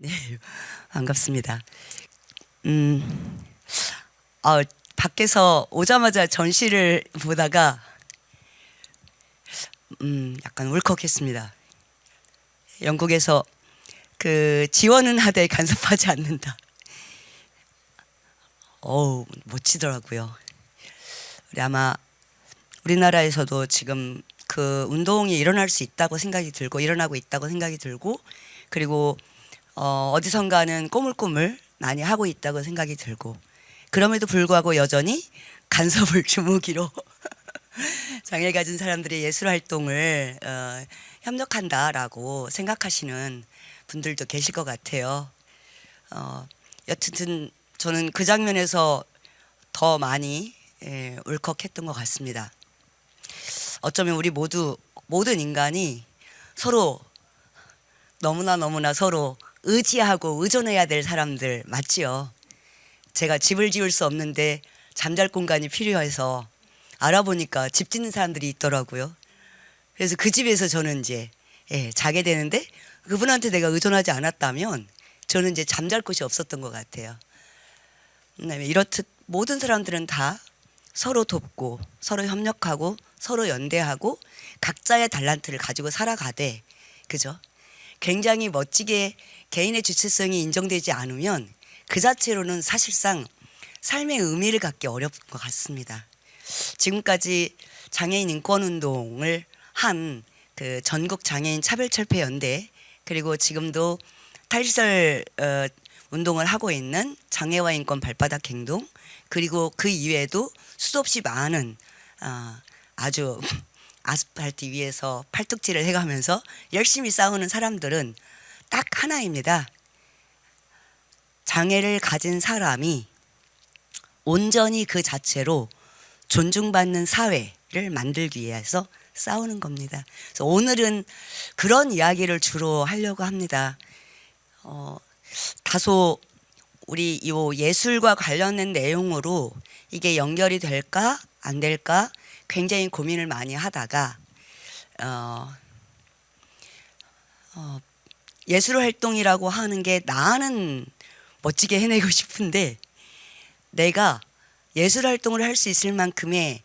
네, 반갑습니다. 밖에서 오자마자 전시를 보다가 약간 울컥했습니다. 영국에서 그 지원은 하되 간섭하지 않는다. 어우, 멋지더라고요. 아마 우리나라에서도 지금 그 운동이 일어날 수 있다고 생각이 들고 일어나고 있다고 생각이 들고 그리고 어디선가는 꼬물꼬물 많이 하고 있다고 생각이 들고 그럼에도 불구하고 여전히 간섭을 주무기로 장애 가진 사람들의 예술 활동을 협력한다라고 생각하시는 분들도 계실 것 같아요. 여튼 저는 그 장면에서 더 많이 울컥했던 것 같습니다. 어쩌면 우리 모든 인간이 서로 너무나 서로 의지하고 의존해야 될 사람들 맞지요? 제가 집을 지을 수 없는데 잠잘 공간이 필요해서 알아보니까 집 짓는 사람들이 있더라고요. 그래서 그 집에서 저는 이제 자게 되는데 그분한테 내가 의존하지 않았다면 저는 이제 잠잘 곳이 없었던 것 같아요. 이렇듯 모든 사람들은 다 서로 돕고 서로 협력하고 서로 연대하고 각자의 달란트를 가지고 살아가되 그죠? 굉장히 멋지게 개인의 주체성이 인정되지 않으면 그 자체로는 사실상 삶의 의미를 갖기 어려운 것 같습니다. 지금까지 장애인 인권운동을 한 그 전국 장애인 차별철폐연대 그리고 지금도 탈시설 운동을 하고 있는 장애와 인권 발바닥 행동 그리고 그 이외에도 수도 없이 많은 아주 아스팔트 위에서 팔뚝질을 해가면서 열심히 싸우는 사람들은 딱 하나입니다. 장애를 가진 사람이 온전히 그 자체로 존중받는 사회를 만들기 위해서 싸우는 겁니다. 그래서 오늘은 그런 이야기를 주로 하려고 합니다. 다소 우리 이 예술과 관련된 내용으로 이게 연결이 될까 안 될까 굉장히 고민을 많이 하다가 예술 활동이라고 하는 게 나는 멋지게 해내고 싶은데 내가 예술 활동을 할 수 있을 만큼의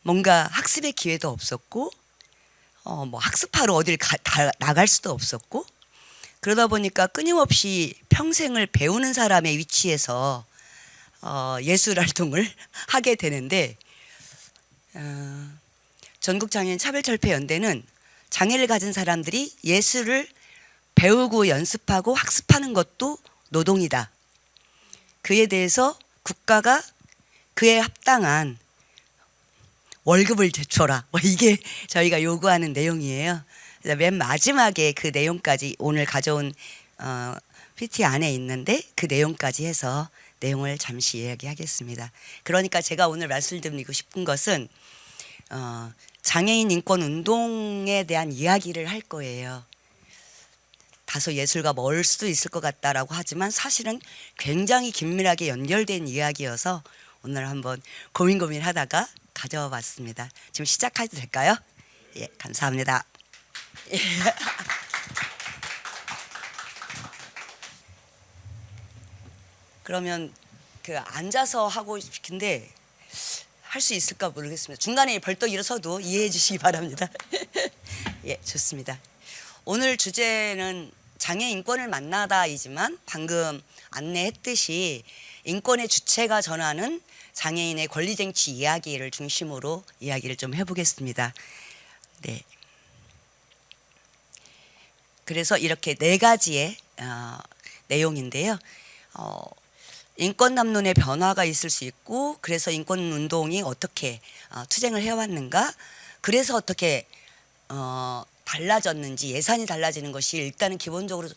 뭔가 학습의 기회도 없었고 뭐 학습하러 어딜 나갈 수도 없었고 그러다 보니까 끊임없이 평생을 배우는 사람의 위치에서 예술 활동을 하게 되는데 전국장애인 차별철폐연대는 장애를 가진 사람들이 예술을 배우고 연습하고 학습하는 것도 노동이다. 그에 대해서 국가가 그에 합당한 월급을 제쳐라. 뭐 이게 저희가 요구하는 내용이에요. 그래서 맨 마지막에 그 내용까지 오늘 가져온 PT 안에 있는데 그 내용까지 해서 내용을 잠시 이야기하겠습니다. 그러니까 제가 오늘 말씀드리고 싶은 것은 장애인 인권 운동에 대한 이야기를 할 거예요. 다소 예술과 멀 수도 있을 것 같다라고 하지만 사실은 굉장히 긴밀하게 연결된 이야기여서 오늘 한번 고민하다가 가져와 봤습니다. 지금 시작해도 될까요? 예, 감사합니다. 예. 그러면 그 앉아서 하고 싶은데 할 수 있을까 모르겠습니다. 중간에 벌떡 일어서도 이해해 주시기 바랍니다. 예, 좋습니다. 오늘 주제는 장애 인권을 만나다이지만 방금 안내했듯이 인권의 주체가 전하는 장애인의 권리 쟁취 이야기를 중심으로 이야기를 좀 해보겠습니다. 네. 그래서 이렇게 네 가지의 내용인데요. 인권 담론의 변화가 있을 수 있고 그래서 인권 운동이 어떻게 투쟁을 해왔는가 그래서 어떻게 달라졌는지 예산이 달라지는 것이 일단은 기본적으로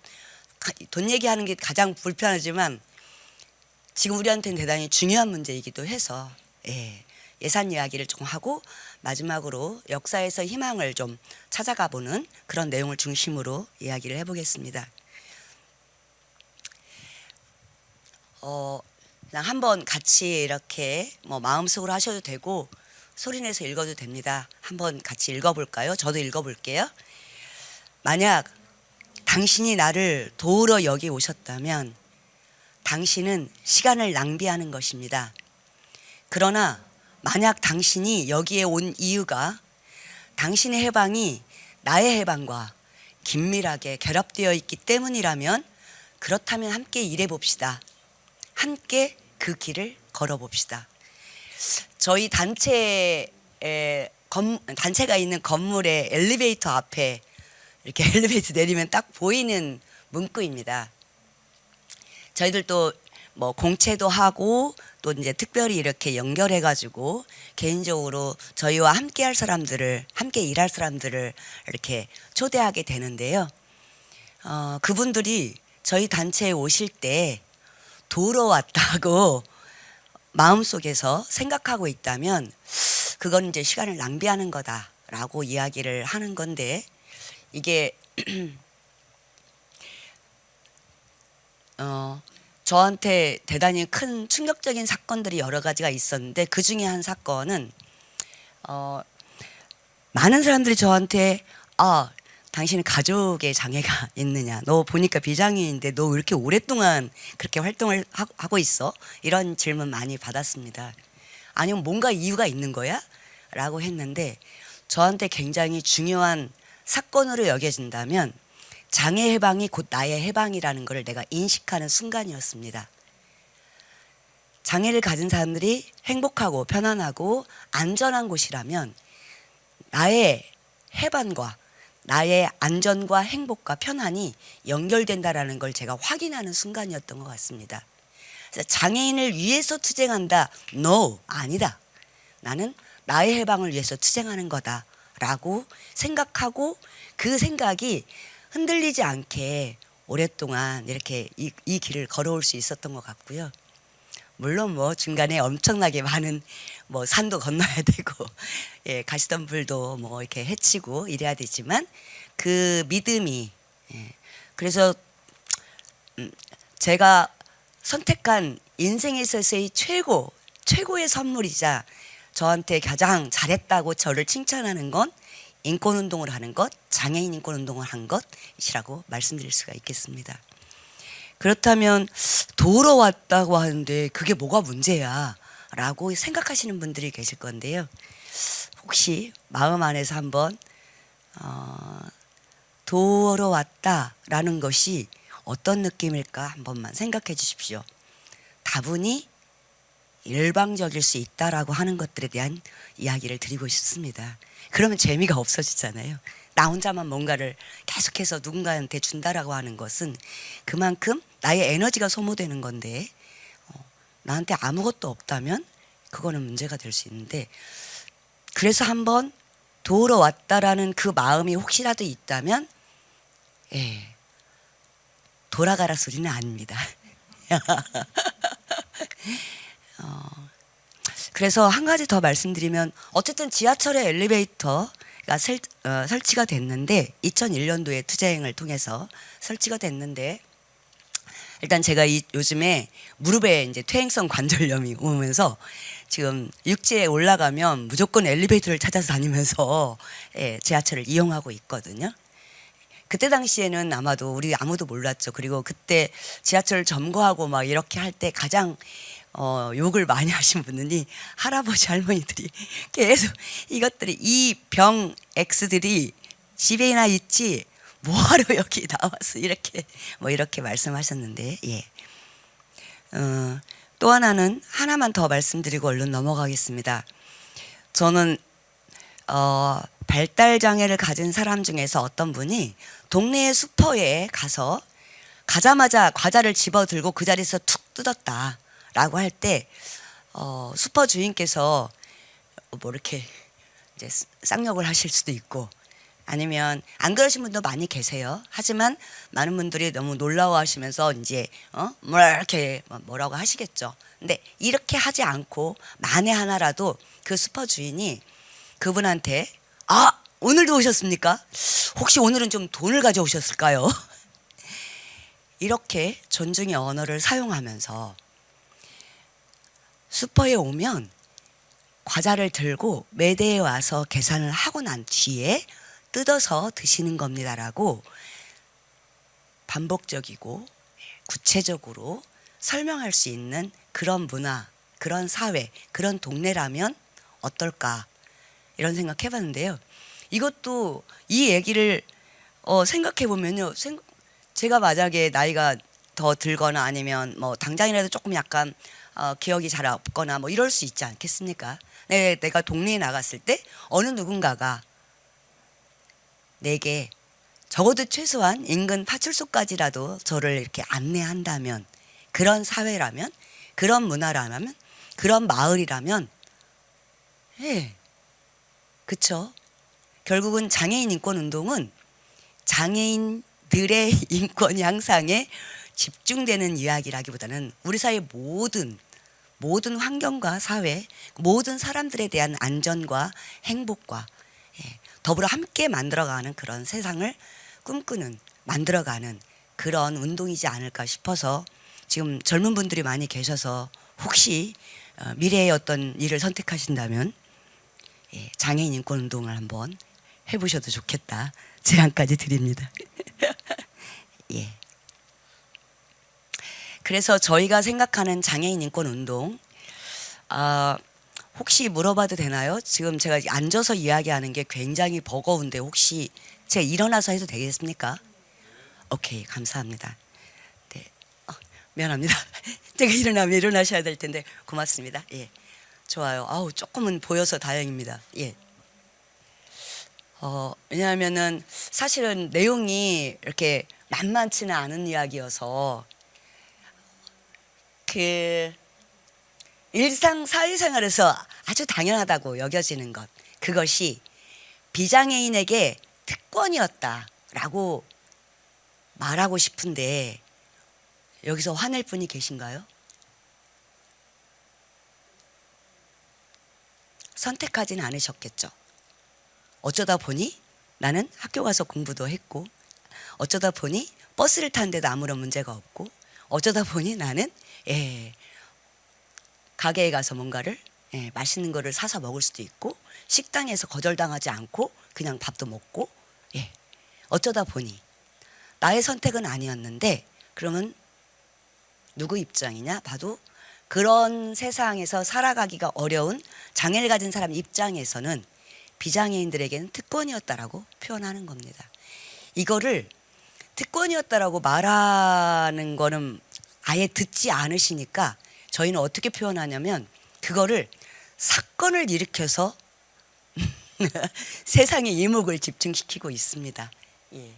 돈 얘기하는 게 가장 불편하지만 지금 우리한테는 대단히 중요한 문제이기도 해서 예산 이야기를 좀 하고 마지막으로 역사에서 희망을 좀 찾아가 보는 그런 내용을 중심으로 이야기를 해보겠습니다. 그냥 한번 같이 이렇게 뭐 마음속으로 하셔도 되고 소리내서 읽어도 됩니다. 한번 같이 읽어볼까요? 저도 읽어볼게요. 만약 당신이 나를 도우러 여기 오셨다면 당신은 시간을 낭비하는 것입니다. 그러나 만약 당신이 여기에 온 이유가 당신의 해방이 나의 해방과 긴밀하게 결합되어 있기 때문이라면 그렇다면 함께 일해 봅시다. 함께 그 길을 걸어 봅시다. 저희 단체가 있는 건물의 엘리베이터 앞에 이렇게 엘리베이터 내리면 딱 보이는 문구입니다. 저희들도 뭐 공채도 하고 또 이제 특별히 이렇게 연결해 가지고 개인적으로 저희와 함께 할 사람들을, 함께 일할 사람들을 이렇게 초대하게 되는데요. 그분들이 저희 단체에 오실 때 도우러 왔다고 마음속에서 생각하고 있다면 그건 이제 시간을 낭비하는 거다라고 이야기를 하는 건데, 이게 저한테 대단히 큰 충격적인 사건들이 여러 가지가 있었는데, 그 중에 한 사건은 많은 사람들이 저한테 당신은 가족의 장애가 있느냐, 너 보니까 비장애인데 너 왜 이렇게 오랫동안 그렇게 활동을 하고 있어? 이런 질문 많이 받았습니다. 아니면 뭔가 이유가 있는 거야? 라고 했는데, 저한테 굉장히 중요한 사건으로 여겨진다면 장애 해방이 곧 나의 해방이라는 것을 내가 인식하는 순간이었습니다. 장애를 가진 사람들이 행복하고 편안하고 안전한 곳이라면 나의 해방과 나의 안전과 행복과 편안이 연결된다라는 걸 제가 확인하는 순간이었던 것 같습니다. 그래서 장애인을 위해서 투쟁한다? No, 아니다. 나는 나의 해방을 위해서 투쟁하는 거다라고 생각하고, 그 생각이 흔들리지 않게 오랫동안 이렇게 이 길을 걸어올 수 있었던 것 같고요. 물론 뭐 중간에 엄청나게 많은 뭐 산도 건너야 되고 가시던 불도 뭐 이렇게 헤치고 이래야 되지만, 그 믿음이, 그래서 제가 선택한 인생에 있어서의 최고의 선물이자 저한테 가장 잘했다고 저를 칭찬하는 건 인권운동을 하는 것, 장애인 인권운동을 한 것이라고 말씀드릴 수가 있겠습니다. 그렇다면 도우러 왔다고 하는데 그게 뭐가 문제야? 라고 생각하시는 분들이 계실 건데요. 혹시 마음 안에서 한번 도우러 왔다라는 것이 어떤 느낌일까 한 번만 생각해 주십시오. 다분히 일방적일 수 있다라고 하는 것들에 대한 이야기를 드리고 싶습니다. 그러면 재미가 없어지잖아요. 나 혼자만 뭔가를 계속해서 누군가한테 준다라고 하는 것은 그만큼 나의 에너지가 소모되는 건데, 나한테 아무것도 없다면 그거는 문제가 될 수 있는데, 그래서 한번 도우러 왔다라는 그 마음이 혹시라도 있다면 돌아가라 소리는 아닙니다. 그래서 한 가지 더 말씀드리면, 어쨌든 지하철의 엘리베이터가 설치가 됐는데, 2001년도에 투쟁을 통해서 설치가 됐는데, 일단 제가 요즘에 무릎에 이제 퇴행성 관절염이 오면서 지금 육지에 올라가면 무조건 엘리베이터를 찾아서 다니면서 지하철을 이용하고 있거든요. 그때 당시에는 아마도 우리 아무도 몰랐죠. 그리고 그때 지하철을 점거하고 막 이렇게 할 때 가장 욕을 많이 하신 분들이 할아버지 할머니들이 계속 이것들이, 이 병 X들이 집에나 있지 뭐하러 여기 나와서 이렇게 말씀하셨는데, 또 하나만 더 말씀드리고 얼른 넘어가겠습니다. 저는 발달 장애를 가진 사람 중에서 어떤 분이 동네의 슈퍼에 가자마자 과자를 집어들고 그 자리에서 툭 뜯었다 라고 할 때, 슈퍼 주인께서 뭐 이렇게 이제 쌍욕을 하실 수도 있고, 아니면 안 그러신 분도 많이 계세요. 하지만 많은 분들이 너무 놀라워하시면서 이제 이렇게 뭐라고 하시겠죠. 근데 이렇게 하지 않고 만에 하나라도 그 슈퍼 주인이 그분한테 오늘도 오셨습니까? 혹시 오늘은 좀 돈을 가져오셨을까요? 이렇게 존중의 언어를 사용하면서 슈퍼에 오면 과자를 들고 매대에 와서 계산을 하고 난 뒤에 뜯어서 드시는 겁니다라고 반복적이고 구체적으로 설명할 수 있는 그런 문화, 그런 사회, 그런 동네라면 어떨까 이런 생각 해봤는데요. 이것도 이 얘기를 생각해 보면요. 제가 만약에 나이가 더 들거나 아니면 뭐 당장이라도 조금 약간 기억이 잘 없거나 뭐 이럴 수 있지 않겠습니까? 내가 동네에 나갔을 때 어느 누군가가 내게 적어도 최소한 인근 파출소까지라도 저를 이렇게 안내한다면, 그런 사회라면, 그런 문화라면, 그런 마을이라면, 예, 그쵸? 결국은 장애인 인권 운동은 장애인들의 인권 향상에 집중되는 이야기라기보다는 우리 사회 모든 환경과 사회, 모든 사람들에 대한 안전과 행복과 더불어 함께 만들어가는 그런 세상을 꿈꾸는, 만들어가는 그런 운동이지 않을까 싶어서 지금 젊은 분들이 많이 계셔서 혹시 미래의 어떤 일을 선택하신다면 장애인 인권 운동을 한번 해보셔도 좋겠다 제안까지 드립니다. 예. 그래서 저희가 생각하는 장애인 인권 운동, 혹시 물어봐도 되나요? 지금 제가 앉아서 이야기하는 게 굉장히 버거운데 혹시 제가 일어나서 해도 되겠습니까? 오케이, 감사합니다. 네, 미안합니다. 제가 일어나면 일어나셔야 될 텐데 고맙습니다. 예, 좋아요. 아우, 조금은 보여서 다행입니다. 예. 왜냐하면은 사실은 내용이 이렇게 만만치는 않은 이야기여서 그 일상 사회생활에서 아주 당연하다고 여겨지는 것, 그것이 비장애인에게 특권이었다라고 말하고 싶은데 여기서 화낼 분이 계신가요? 선택하지는 않으셨겠죠. 어쩌다 보니 나는 학교 가서 공부도 했고, 어쩌다 보니 버스를 타는데도 아무런 문제가 없고, 어쩌다 보니 나는 가게에 가서 뭔가를 맛있는 거를 사서 먹을 수도 있고, 식당에서 거절당하지 않고 그냥 밥도 먹고, 어쩌다 보니 나의 선택은 아니었는데, 그러면 누구 입장이냐 봐도 그런 세상에서 살아가기가 어려운 장애를 가진 사람 입장에서는 비장애인들에게는 특권이었다라고 표현하는 겁니다. 이거를 특권이었다라고 말하는 거는 아예 듣지 않으시니까 저희는 어떻게 표현하냐면 그거를 사건을 일으켜서 세상의 이목을 집중시키고 있습니다. 예.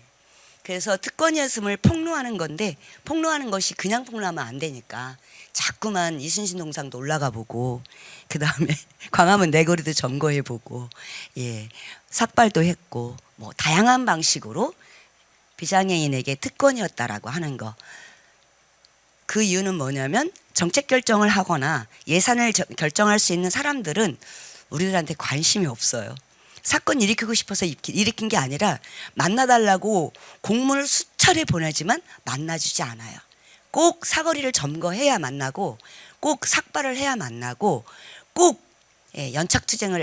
그래서 특권이었음을 폭로하는 건데, 폭로하는 것이 그냥 폭로하면 안 되니까 자꾸만 이순신 동상도 올라가 보고, 그 다음에 광화문 내거리도 점거해 보고, 삭발도 했고, 뭐 다양한 방식으로 비장애인에게 특권이었다라고 하는 거. 그 이유는 뭐냐면 정책 결정을 하거나 예산을 결정할 수 있는 사람들은 우리들한테 관심이 없어요. 사건 일으키고 싶어서 일으킨 게 아니라 만나달라고 공문을 수차례 보내지만 만나주지 않아요. 꼭 사거리를 점거해야 만나고, 꼭 삭발을 해야 만나고, 꼭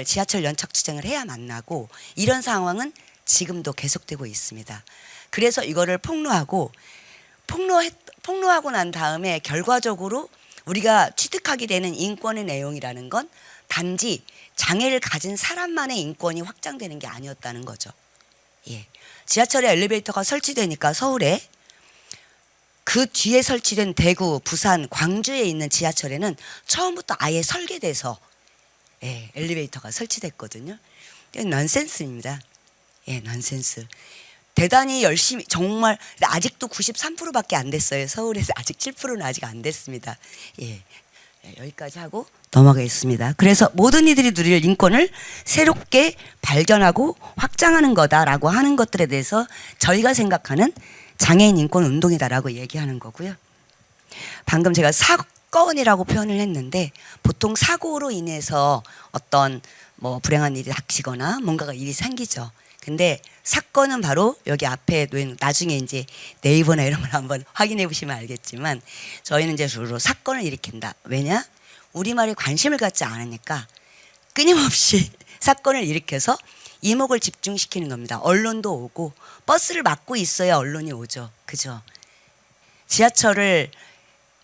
지하철 연착투쟁을 해야 만나고, 이런 상황은 지금도 계속되고 있습니다. 그래서 이거를 폭로하고 난 다음에 결과적으로 우리가 취득하게 되는 인권의 내용이라는 건 단지 장애를 가진 사람만의 인권이 확장되는 게 아니었다는 거죠. 지하철에 엘리베이터가 설치되니까 서울에, 그 뒤에 설치된 대구, 부산, 광주에 있는 지하철에는 처음부터 아예 설계돼서 엘리베이터가 설치됐거든요. 넌센스입니다. 넌센스. 대단히 열심히, 정말 아직도 93%밖에 안 됐어요. 서울에서 아직 7%는 아직 안 됐습니다. 여기까지 하고 넘어가겠습니다. 그래서 모든 이들이 누릴 인권을 새롭게 발견하고 확장하는 거다라고 하는 것들에 대해서 저희가 생각하는 장애인 인권 운동이다라고 얘기하는 거고요. 방금 제가 사건이라고 표현을 했는데, 보통 사고로 인해서 어떤 뭐 불행한 일이 닥치거나 뭔가가 일이 생기죠. 근데 사건은 바로 여기 앞에 놓인, 나중에 이제 네이버나 이런 걸 한번 확인해 보시면 알겠지만, 저희는 이제 주로 사건을 일으킨다. 왜냐? 우리말에 관심을 갖지 않으니까 끊임없이 사건을 일으켜서 이목을 집중시키는 겁니다. 언론도 오고, 버스를 막고 있어야 언론이 오죠. 그죠? 지하철을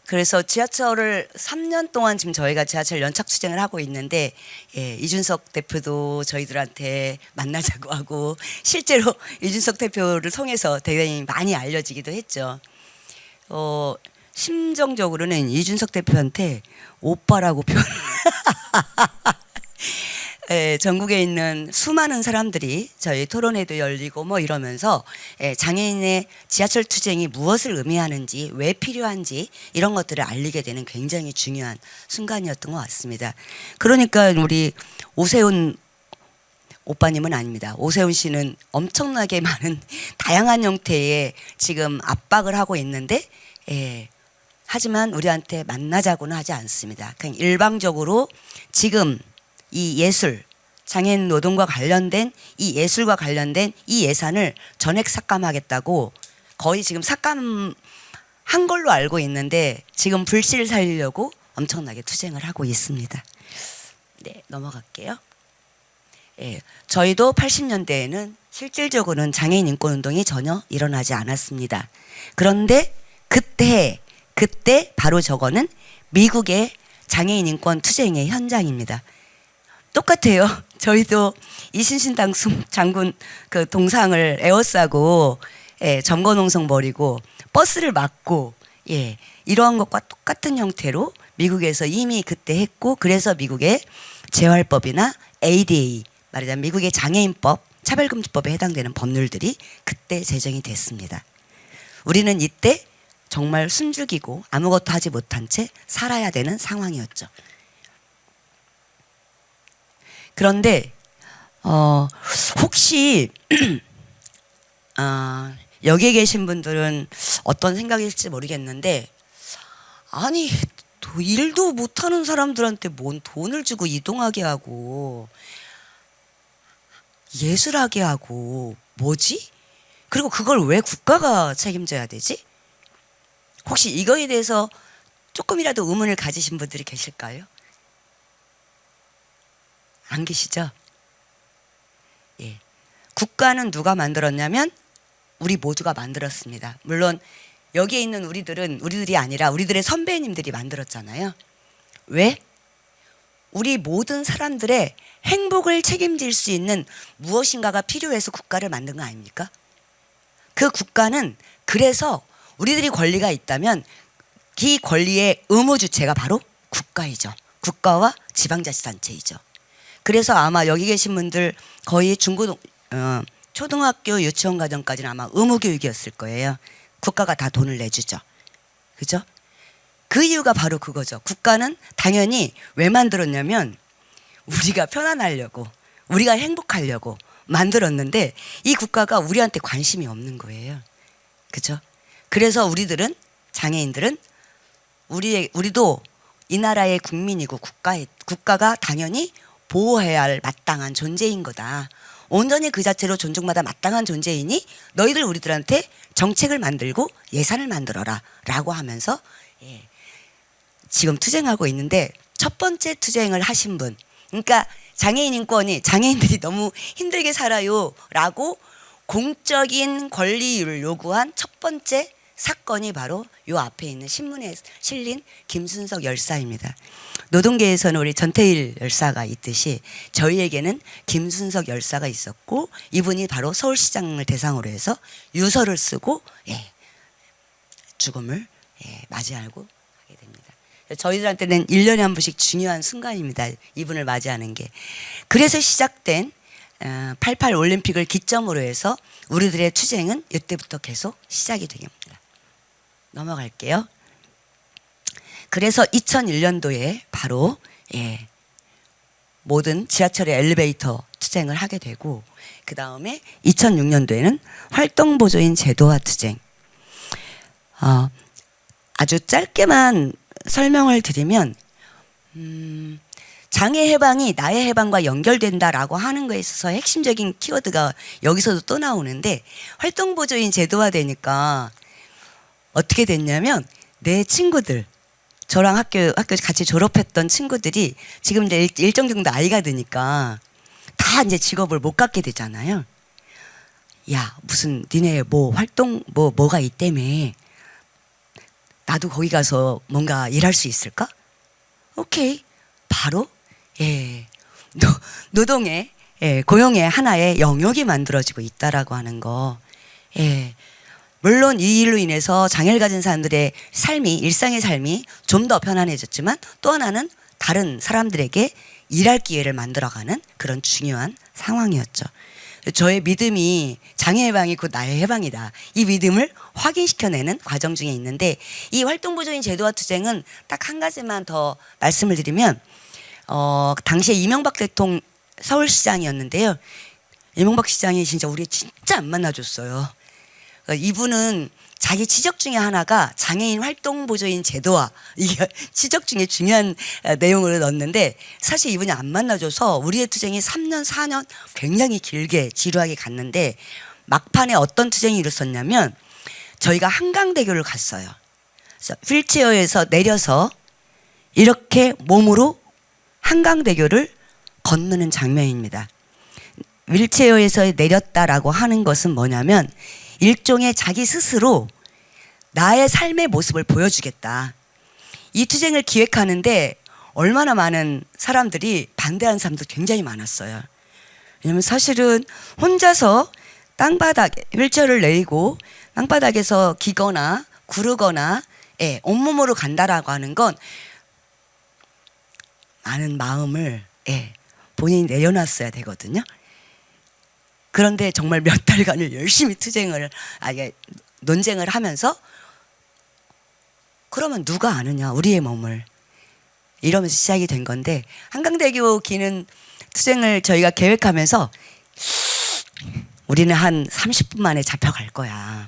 그래서 지하철을 3년 동안 지금 저희가 지하철 연착 투쟁을 하고 있는데 예, 이준석 대표도 저희들한테 만나자고 하고 실제로 이준석 대표를 통해서 대단히 많이 알려지기도 했죠. 심정적으로는 이준석 대표한테 오빠라고 표현. 예, 전국에 있는 수많은 사람들이 저희 토론회도 열리고 뭐 이러면서 예, 장애인의 지하철 투쟁이 무엇을 의미하는지 왜 필요한지 이런 것들을 알리게 되는 굉장히 중요한 순간이었던 것 같습니다. 그러니까 우리 오세훈 오빠님은 아닙니다. 오세훈 씨는 엄청나게 많은 다양한 형태의 지금 압박을 하고 있는데 예, 하지만 우리한테 만나자고는 하지 않습니다. 그냥 일방적으로 지금 이 예술, 장애인 노동과 관련된 이 예술과 관련된 이 예산을 전액 삭감하겠다고 거의 지금 삭감한 걸로 알고 있는데 지금 불씨를 살리려고 엄청나게 투쟁을 하고 있습니다. 네, 넘어갈게요. 예, 저희도 80년대에는 실질적으로는 장애인 인권 운동이 전혀 일어나지 않았습니다. 그런데 그때 바로 저거는 미국의 장애인 인권 투쟁의 현장입니다. 똑같아요. 저희도 이순신 장군 그 동상을 에워싸고 예, 점거농성 벌이고 버스를 막고 예, 이러한 것과 똑같은 형태로 미국에서 이미 그때 했고 그래서 미국의 재활법이나 ADA 말하자면 미국의 장애인법 차별금지법에 해당되는 법률들이 그때 제정이 됐습니다. 우리는 이때 정말 숨죽이고 아무것도 하지 못한 채 살아야 되는 상황이었죠. 그런데 혹시 여기에 계신 분들은 어떤 생각일지 모르겠는데 아니 일도 못하는 사람들한테 뭔 돈을 주고 이동하게 하고 예술하게 하고 뭐지? 그리고 그걸 왜 국가가 책임져야 되지? 혹시 이거에 대해서 조금이라도 의문을 가지신 분들이 계실까요? 안 계시죠? 예. 국가는 누가 만들었냐면 우리 모두가 만들었습니다. 물론 여기에 있는 우리들이 아니라 우리들의 선배님들이 만들었잖아요. 왜? 우리 모든 사람들의 행복을 책임질 수 있는 무엇인가가 필요해서 국가를 만든 거 아닙니까? 그 국가는 그래서 우리들이 권리가 있다면 이 권리의 의무 주체가 바로 국가이죠. 국가와 지방자치단체이죠. 그래서 아마 여기 계신 분들 거의 초등학교 유치원 과정까지는 아마 의무교육이었을 거예요. 국가가 다 돈을 내주죠. 그죠? 그 이유가 바로 그거죠. 국가는 당연히 왜 만들었냐면 우리가 편안하려고 우리가 행복하려고 만들었는데 이 국가가 우리한테 관심이 없는 거예요. 그죠? 그래서 우리들은 장애인들은 우리도 이 나라의 국민이고 국가가 당연히 보호해야 할 마땅한 존재인 거다. 온전히 그 자체로 존중받아 마땅한 존재이니 너희들 우리들한테 정책을 만들고 예산을 만들어라 라고 하면서 예, 지금 투쟁하고 있는데 첫 번째 투쟁을 하신 분 그러니까 장애인 인권이 장애인들이 너무 힘들게 살아요 라고 공적인 권리를 요구한 첫 번째 사건이 바로 요 앞에 있는 신문에 실린 김순석 열사입니다. 노동계에서는 우리 전태일 열사가 있듯이 저희에게는 김순석 열사가 있었고 이분이 바로 서울시장을 대상으로 해서 유서를 쓰고 예, 죽음을 맞이하고 하게 됩니다. 저희들한테는 1년에 한 번씩 중요한 순간입니다. 이분을 맞이하는 게. 그래서 시작된 88 올림픽을 기점으로 해서 우리들의 투쟁은 이때부터 계속 시작이 됩니다. 넘어갈게요. 그래서 2001년도에 바로 모든 지하철의 엘리베이터 투쟁을 하게 되고 그 다음에 2006년도에는 활동보조인 제도화 투쟁. 아주 짧게만 설명을 드리면 장애 해방이 나의 해방과 연결된다라고 하는 거에 있어서 핵심적인 키워드가 여기서도 또 나오는데 활동보조인 제도화 되니까 어떻게 됐냐면 내 친구들 저랑 학교 같이 졸업했던 친구들이 지금 이제 일정 정도 나이가 드니까 다 이제 직업을 못 갖게 되잖아요. 야 무슨 니네 뭐 활동 뭐가 있다며 나도 거기 가서 뭔가 일할 수 있을까? 오케이. 바로 노동의 고용의 하나의 영역이 만들어지고 있다라고 하는 거. 물론 이 일로 인해서 장애를 가진 사람들의 삶이, 일상의 삶이 좀 더 편안해졌지만 또 하나는 다른 사람들에게 일할 기회를 만들어가는 그런 중요한 상황이었죠. 저의 믿음이 장애 해방이 곧 나의 해방이다. 이 믿음을 확인시켜내는 과정 중에 있는데, 이 활동보조인 제도화 투쟁은 딱 한 가지만 더 말씀을 드리면, 당시에 이명박 대통령 서울시장이었는데요. 이명박 시장이 진짜 우리 진짜 안 만나줬어요. 이분은 자기 지적 중에 하나가 장애인 활동보조인 제도화, 이게 지적 중에 중요한 내용을 넣었는데, 사실 이분이 안 만나줘서 우리의 투쟁이 3년 4년 굉장히 길게 지루하게 갔는데, 막판에 어떤 투쟁이 일었었냐면 저희가 한강대교를 갔어요. 그래서 휠체어에서 내려서 이렇게 몸으로 한강대교를 건너는 장면입니다. 휠체어에서 내렸다라고 하는 것은 뭐냐면 일종의 자기 스스로 나의 삶의 모습을 보여주겠다. 이 투쟁을 기획하는데 얼마나 많은 사람들이 반대하는 사람도 굉장히 많았어요. 왜냐하면 사실은 혼자서 땅바닥에 휠체어를 내리고 땅바닥에서 기거나 구르거나 온몸으로 간다라고 하는 건 많은 마음을 본인이 내려놨어야 되거든요. 그런데 정말 몇 달간을 열심히 논쟁을 하면서, 그러면 누가 아느냐 우리의 몸을, 이러면서 시작이 된 건데, 한강대교 기는 투쟁을 저희가 계획하면서 우리는 한 30분 만에 잡혀갈 거야.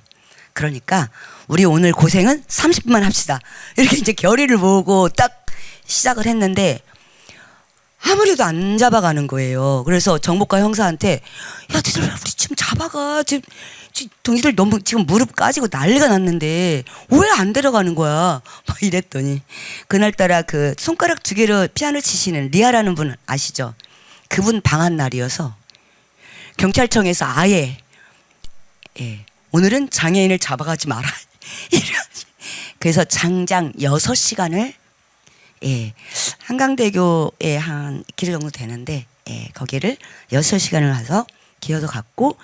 그러니까 우리 오늘 고생은 30분만 합시다. 이렇게 이제 결의를 모으고 딱 시작을 했는데 아무래도 안 잡아가는 거예요. 그래서 정복과 형사한테, 야, 너희들 우리 지금 잡아가. 지금 동지들 너무 지금 무릎 까지고 난리가 났는데 왜 안 데려가는 거야? 막 이랬더니, 그날따라 그 손가락 2개로 피아노 치시는 리아라는 분 아시죠? 그분 방한 날이어서 경찰청에서 아예 오늘은 장애인을 잡아가지 마라. 그래서 장장 6시간을 한강대교에 한 2km 정도 되는데 거기를 6시간을 가서 기어서 갔고,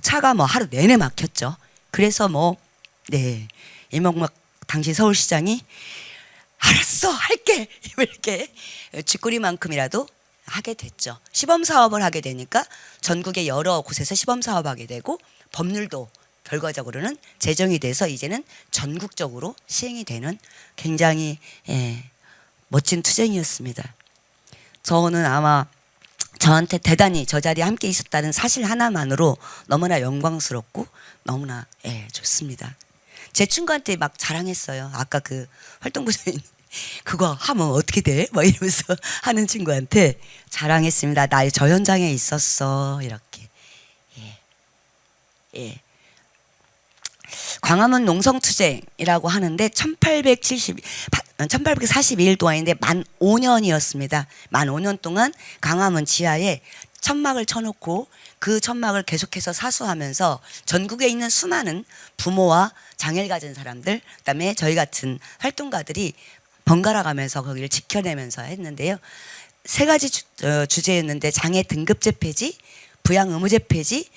차가 뭐 하루 내내 막혔죠. 그래서 이명박 당시 서울시장이 알았어 할게 이렇게 쥐꼬리만큼이라도 하게 됐죠. 시범 사업을 하게 되니까 전국의 여러 곳에서 시범 사업하게 되고, 법률도 결과적으로는 제정이 돼서 이제는 전국적으로 시행이 되는 굉장히 멋진 투쟁이었습니다. 저는 아마 저한테 대단히 저 자리에 함께 있었다는 사실 하나만으로 너무나 영광스럽고 너무나 좋습니다. 제 친구한테 막 자랑했어요. 아까 그 활동부장님 그거 하면 어떻게 돼? 막 이러면서 하는 친구한테 자랑했습니다. 나 저 현장에 있었어. 이렇게. 광화문 농성투쟁이라고 하는데 1842일 동안인데 만 5년이었습니다. 만 5년 동안 광화문 지하에 천막을 쳐놓고 그 천막을 계속해서 사수하면서 전국에 있는 수많은 부모와 장애를 가진 사람들, 그다음에 저희 같은 활동가들이 번갈아 가면서 거기를 지켜내면서 했는데요. 3가지 주제였는데, 장애 등급제 폐지, 부양 의무제 폐지,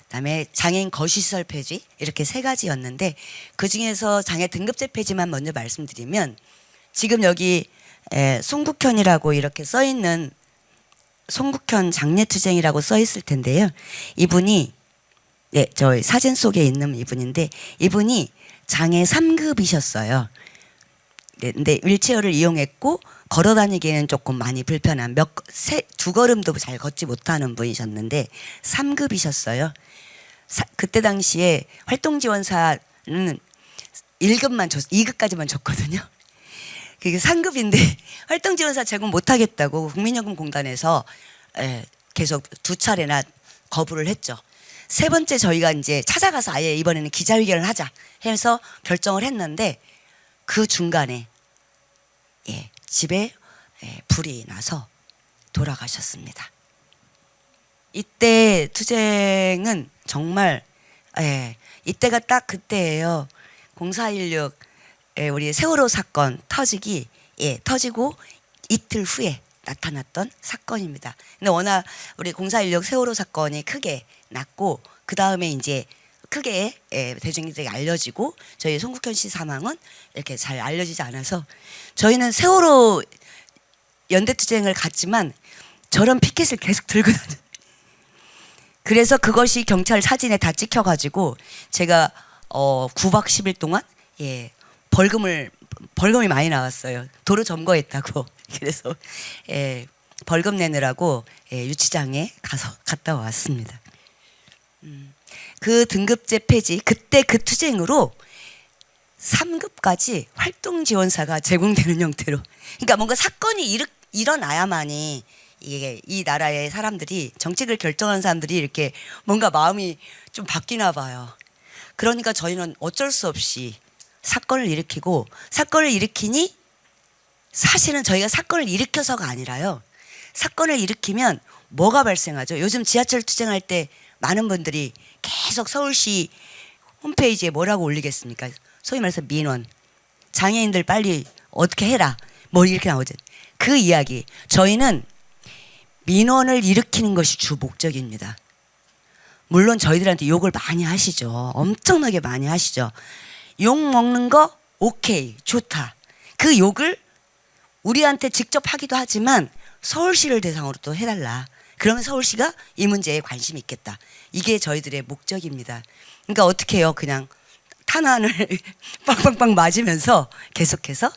그다음에 장애인 거시시설 폐지, 이렇게 3가지였는데 그중에서 장애 등급제 폐지만 먼저 말씀드리면, 지금 여기 송국현이라고 이렇게 써있는 송국현 장례투쟁이라고 써있을 텐데요. 이분이 저희 사진 속에 있는 이분인데, 이분이 장애 3급이셨어요. 근데 휠체어를 이용했고 걸어 다니기에는 조금 많이 불편한 2걸음도 잘 걷지 못하는 분이셨는데 3급이셨어요. 그때 당시에 활동지원사는 1급만 2급까지만 줬거든요. 그게 3급인데 활동지원사 제공 못하겠다고 국민연금공단에서 계속 2차례나 거부를 했죠. 3번째 저희가 이제 찾아가서 아예 이번에는 기자회견을 하자 해서 결정을 했는데, 그 중간에 집에 불이 나서 돌아가셨습니다. 이때 투쟁은 정말 이때가 딱 그때예요. 0416 우리 세월호 사건 터지고 이틀 후에 나타났던 사건입니다. 근데 워낙 우리 0416 세월호 사건이 크게 났고 그 다음에 이제 크게 대중들에게 알려지고 저희 송국현 씨 사망은 이렇게 잘 알려지지 않아서 저희는 세월호 연대투쟁을 갔지만 저런 피켓을 계속 들고 다녀요. 그래서 그것이 경찰 사진에 다 찍혀가지고 제가 9박 10일 동안 벌금이 많이 나왔어요. 도로 점거했다고. 그래서 벌금 내느라고 유치장에 갔다 왔습니다. 그 등급제 폐지 그때 그 투쟁으로 3급까지 활동 지원사가 제공되는 형태로 그러니까 뭔가 사건이 일어나야만이 이게 이 나라의 사람들이 정책을 결정하는 사람들이 이렇게 뭔가 마음이 좀 바뀌나 봐요. 그러니까 저희는 어쩔 수 없이 사건을 일으키니 사실은 저희가 사건을 일으켜서가 아니라요. 사건을 일으키면 뭐가 발생하죠? 요즘 지하철 투쟁할 때 많은 분들이 계속 서울시 홈페이지에 뭐라고 올리겠습니까? 소위 말해서 민원. 장애인들 빨리 어떻게 해라. 뭐 이렇게 나오죠. 그 이야기. 저희는 민원을 일으키는 것이 주 목적입니다. 물론 저희들한테 욕을 많이 하시죠. 엄청나게 많이 하시죠. 욕 먹는 거 오케이 좋다. 그 욕을 우리한테 직접 하기도 하지만 서울시를 대상으로 또 해달라. 그러면 서울시가 이 문제에 관심이 있겠다. 이게 저희들의 목적입니다. 그러니까 어떻게 해요? 그냥 탄환을 빵빵빵 맞으면서 계속해서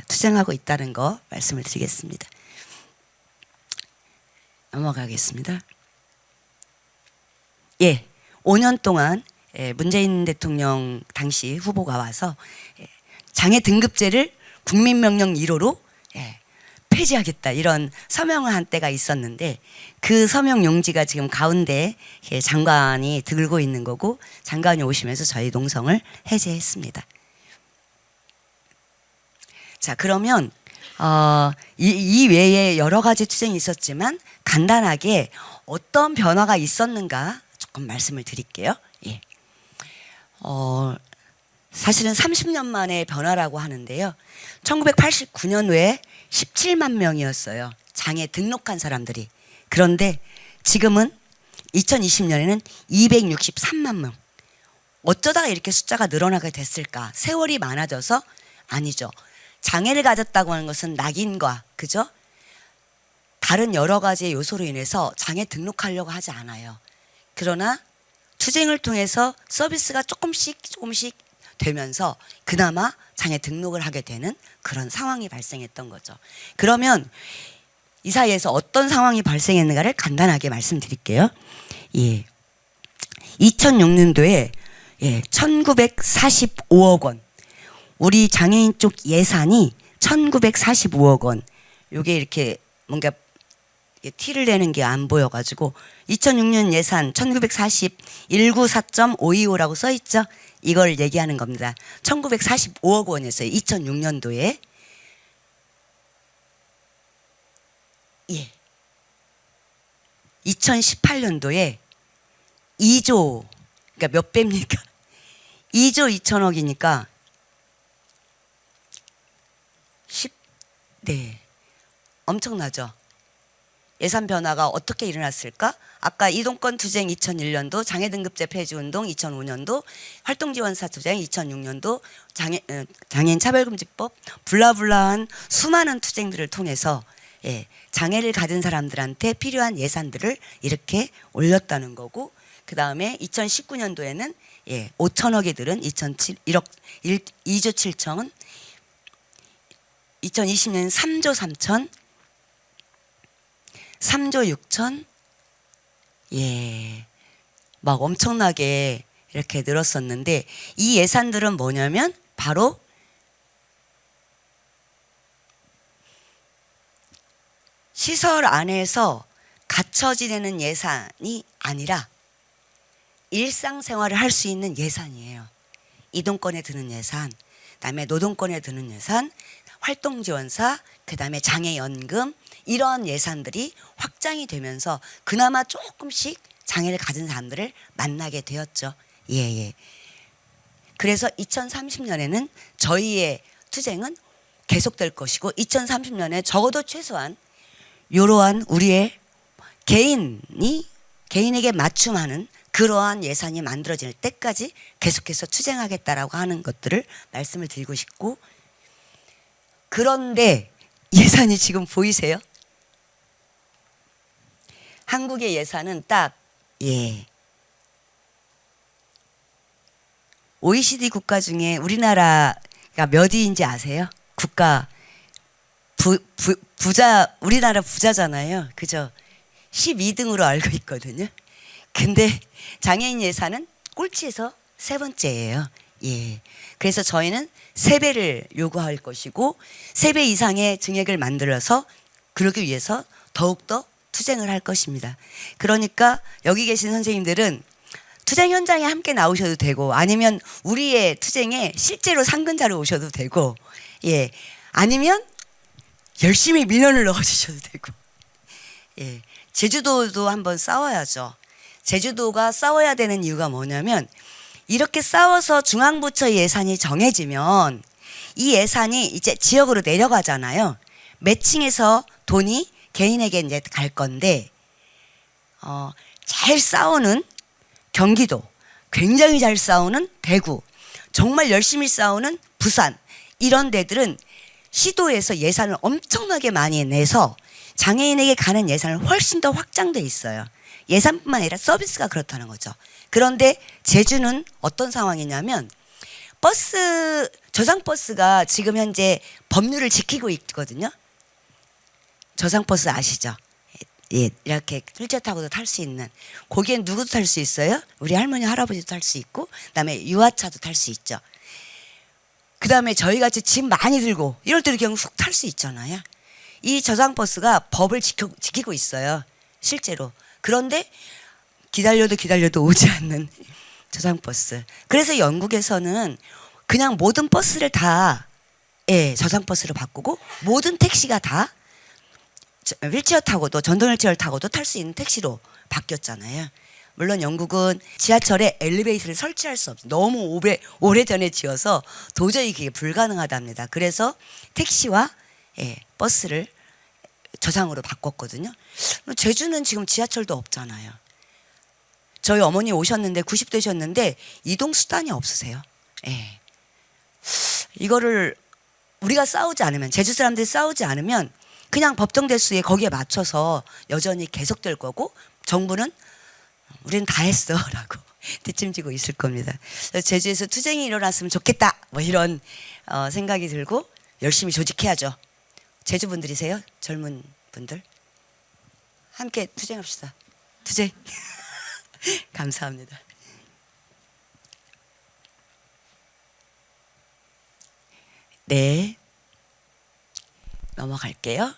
투쟁하고 있다는 거 말씀을 드리겠습니다. 넘어가겠습니다. 5년 동안 문재인 대통령 당시 후보가 와서 장애 등급제를 국민명령 1호로 폐지하겠다 이런 서명을 한 때가 있었는데 그 서명 용지가 지금 가운데 장관이 들고 있는 거고 장관이 오시면서 저희 농성을 해제했습니다. 자, 그러면 이 외에 여러 가지 투쟁이 있었지만 간단하게 어떤 변화가 있었는가 조금 말씀을 드릴게요. 사실은 30년 만의 변화라고 하는데요. 1989년도에 17만 명이었어요. 장애 등록한 사람들이. 그런데 지금은 2020년에는 263만 명. 어쩌다가 이렇게 숫자가 늘어나게 됐을까? 세월이 많아져서? 아니죠. 장애를 가졌다고 하는 것은 낙인과 그죠? 다른 여러 가지의 요소로 인해서 장애 등록하려고 하지 않아요. 그러나 투쟁을 통해서 서비스가 조금씩 되면서 그나마 장애 등록을 하게 되는 그런 상황이 발생했던 거죠. 그러면 이 사이에서 어떤 상황이 발생했는가를 간단하게 말씀드릴게요. 2006년도에 1945억 원 우리 장애인 쪽 예산이 1945억 원 요게 이렇게 뭔가 티를 내는 게 안 보여가지고 2006년 예산 1940 194.525라고 써있죠. 이걸 얘기하는 겁니다. 1945억 원이었어요. 2006년도에 2018년도에 2조 그러니까 몇 배입니까? 2조 2천억이니까 엄청나죠. 예산 변화가 어떻게 일어났을까? 아까 이동권 투쟁 2001년도, 장애등급제 폐지운동 2005년도, 활동지원사 투쟁 2006년도, 장애인 차별금지법, 블라블라한 수많은 투쟁들을 통해서 장애를 가진 사람들한테 필요한 예산들을 이렇게 올렸다는 거고, 그 다음에 2019년도에는 5천억이 들은 2조 7천, 2020년 3조 3천, 3조 6천, 막 엄청나게 이렇게 늘었었는데 이 예산들은 뭐냐면 바로 시설 안에서 갇혀 지내는 예산이 아니라 일상생활을 할 수 있는 예산이에요. 이동권에 드는 예산, 그다음에 노동권에 드는 예산, 활동지원사, 그다음에 장애연금 이런 예산들이 확장이 되면서 그나마 조금씩 장애를 가진 사람들을 만나게 되었죠. 그래서 2030년에는 저희의 투쟁은 계속될 것이고 2030년에 적어도 최소한 이러한 우리의 개인에게 맞춤하는 그러한 예산이 만들어질 때까지 계속해서 투쟁하겠다라고 하는 것들을 말씀을 드리고 싶고, 그런데 예산이 지금 보이세요? 한국의 예산은 딱 OECD 국가 중에 우리나라가 몇 위인지 아세요? 국가 부자, 우리나라 부자잖아요. 그죠? 12등으로 알고 있거든요. 근데 장애인 예산은 꼴찌에서 세 번째예요. 그래서 저희는 3배를 요구할 것이고 3배 이상의 증액을 만들어서 그러기 위해서 더욱더 투쟁을 할 것입니다. 그러니까 여기 계신 선생님들은 투쟁 현장에 함께 나오셔도 되고, 아니면 우리의 투쟁에 실제로 상근자로 오셔도 되고, 아니면 열심히 민원을 넣어주셔도 되고, 제주도도 한번 싸워야죠. 제주도가 싸워야 되는 이유가 뭐냐면, 이렇게 싸워서 중앙부처 예산이 정해지면 이 예산이 이제 지역으로 내려가잖아요. 매칭해서 돈이 개인에게 이제 갈 건데, 잘 싸우는 경기도, 굉장히 잘 싸우는 대구, 정말 열심히 싸우는 부산, 이런 데들은 시도에서 예산을 엄청나게 많이 내서 장애인에게 가는 예산을 훨씬 더 확장돼 있어요. 예산뿐만 아니라 서비스가 그렇다는 거죠. 그런데 제주는 어떤 상황이냐면, 저상버스가 지금 현재 법률을 지키고 있거든요. 저상버스 아시죠? 이렇게 휠체어 타고도 탈 수 있는, 거기엔 누구도 탈 수 있어요? 우리 할머니 할아버지도 탈 수 있고, 그다음에 유아차도 탈 수 있죠. 그다음에 저희같이 짐 많이 들고 이럴 때도 그냥 훅 탈 수 있잖아요. 이 저상버스가 법을 지키고 있어요, 실제로. 그런데 기다려도 오지 않는 저상버스. 그래서 영국에서는 그냥 모든 버스를 다 저상버스로 바꾸고, 모든 택시가 다 휠체어 타고도, 전동 휠체어를 타고도 탈 수 있는 택시로 바뀌었잖아요. 물론 영국은 지하철에 엘리베이터를 설치할 수 없어요. 너무 오래전에 지어서 도저히 그게 불가능하답니다. 그래서 택시와 버스를 저상으로 바꿨거든요. 제주는 지금 지하철도 없잖아요. 저희 어머니 오셨는데 90대셨는데 이동수단이 없으세요. 이거를 우리가 싸우지 않으면, 제주 사람들이 싸우지 않으면 그냥 법정 대수에 거기에 맞춰서 여전히 계속될 거고, 정부는 우리는 다 했어 라고 뒷짐지고 있을 겁니다. 제주에서 투쟁이 일어났으면 좋겠다, 뭐 이런 생각이 들고 열심히 조직해야죠. 제주 분들이세요? 젊은 분들? 함께 투쟁합시다. 투쟁. 감사합니다. 네, 넘어갈게요.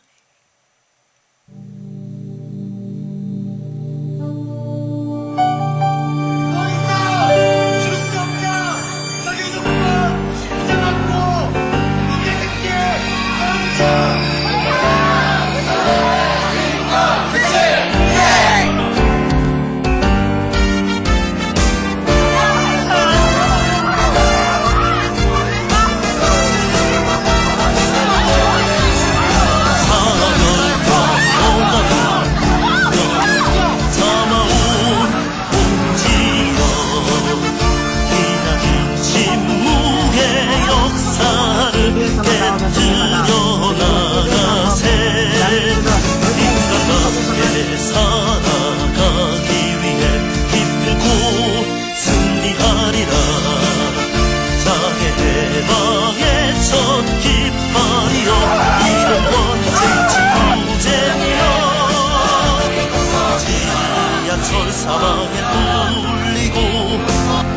사방에 뚫리고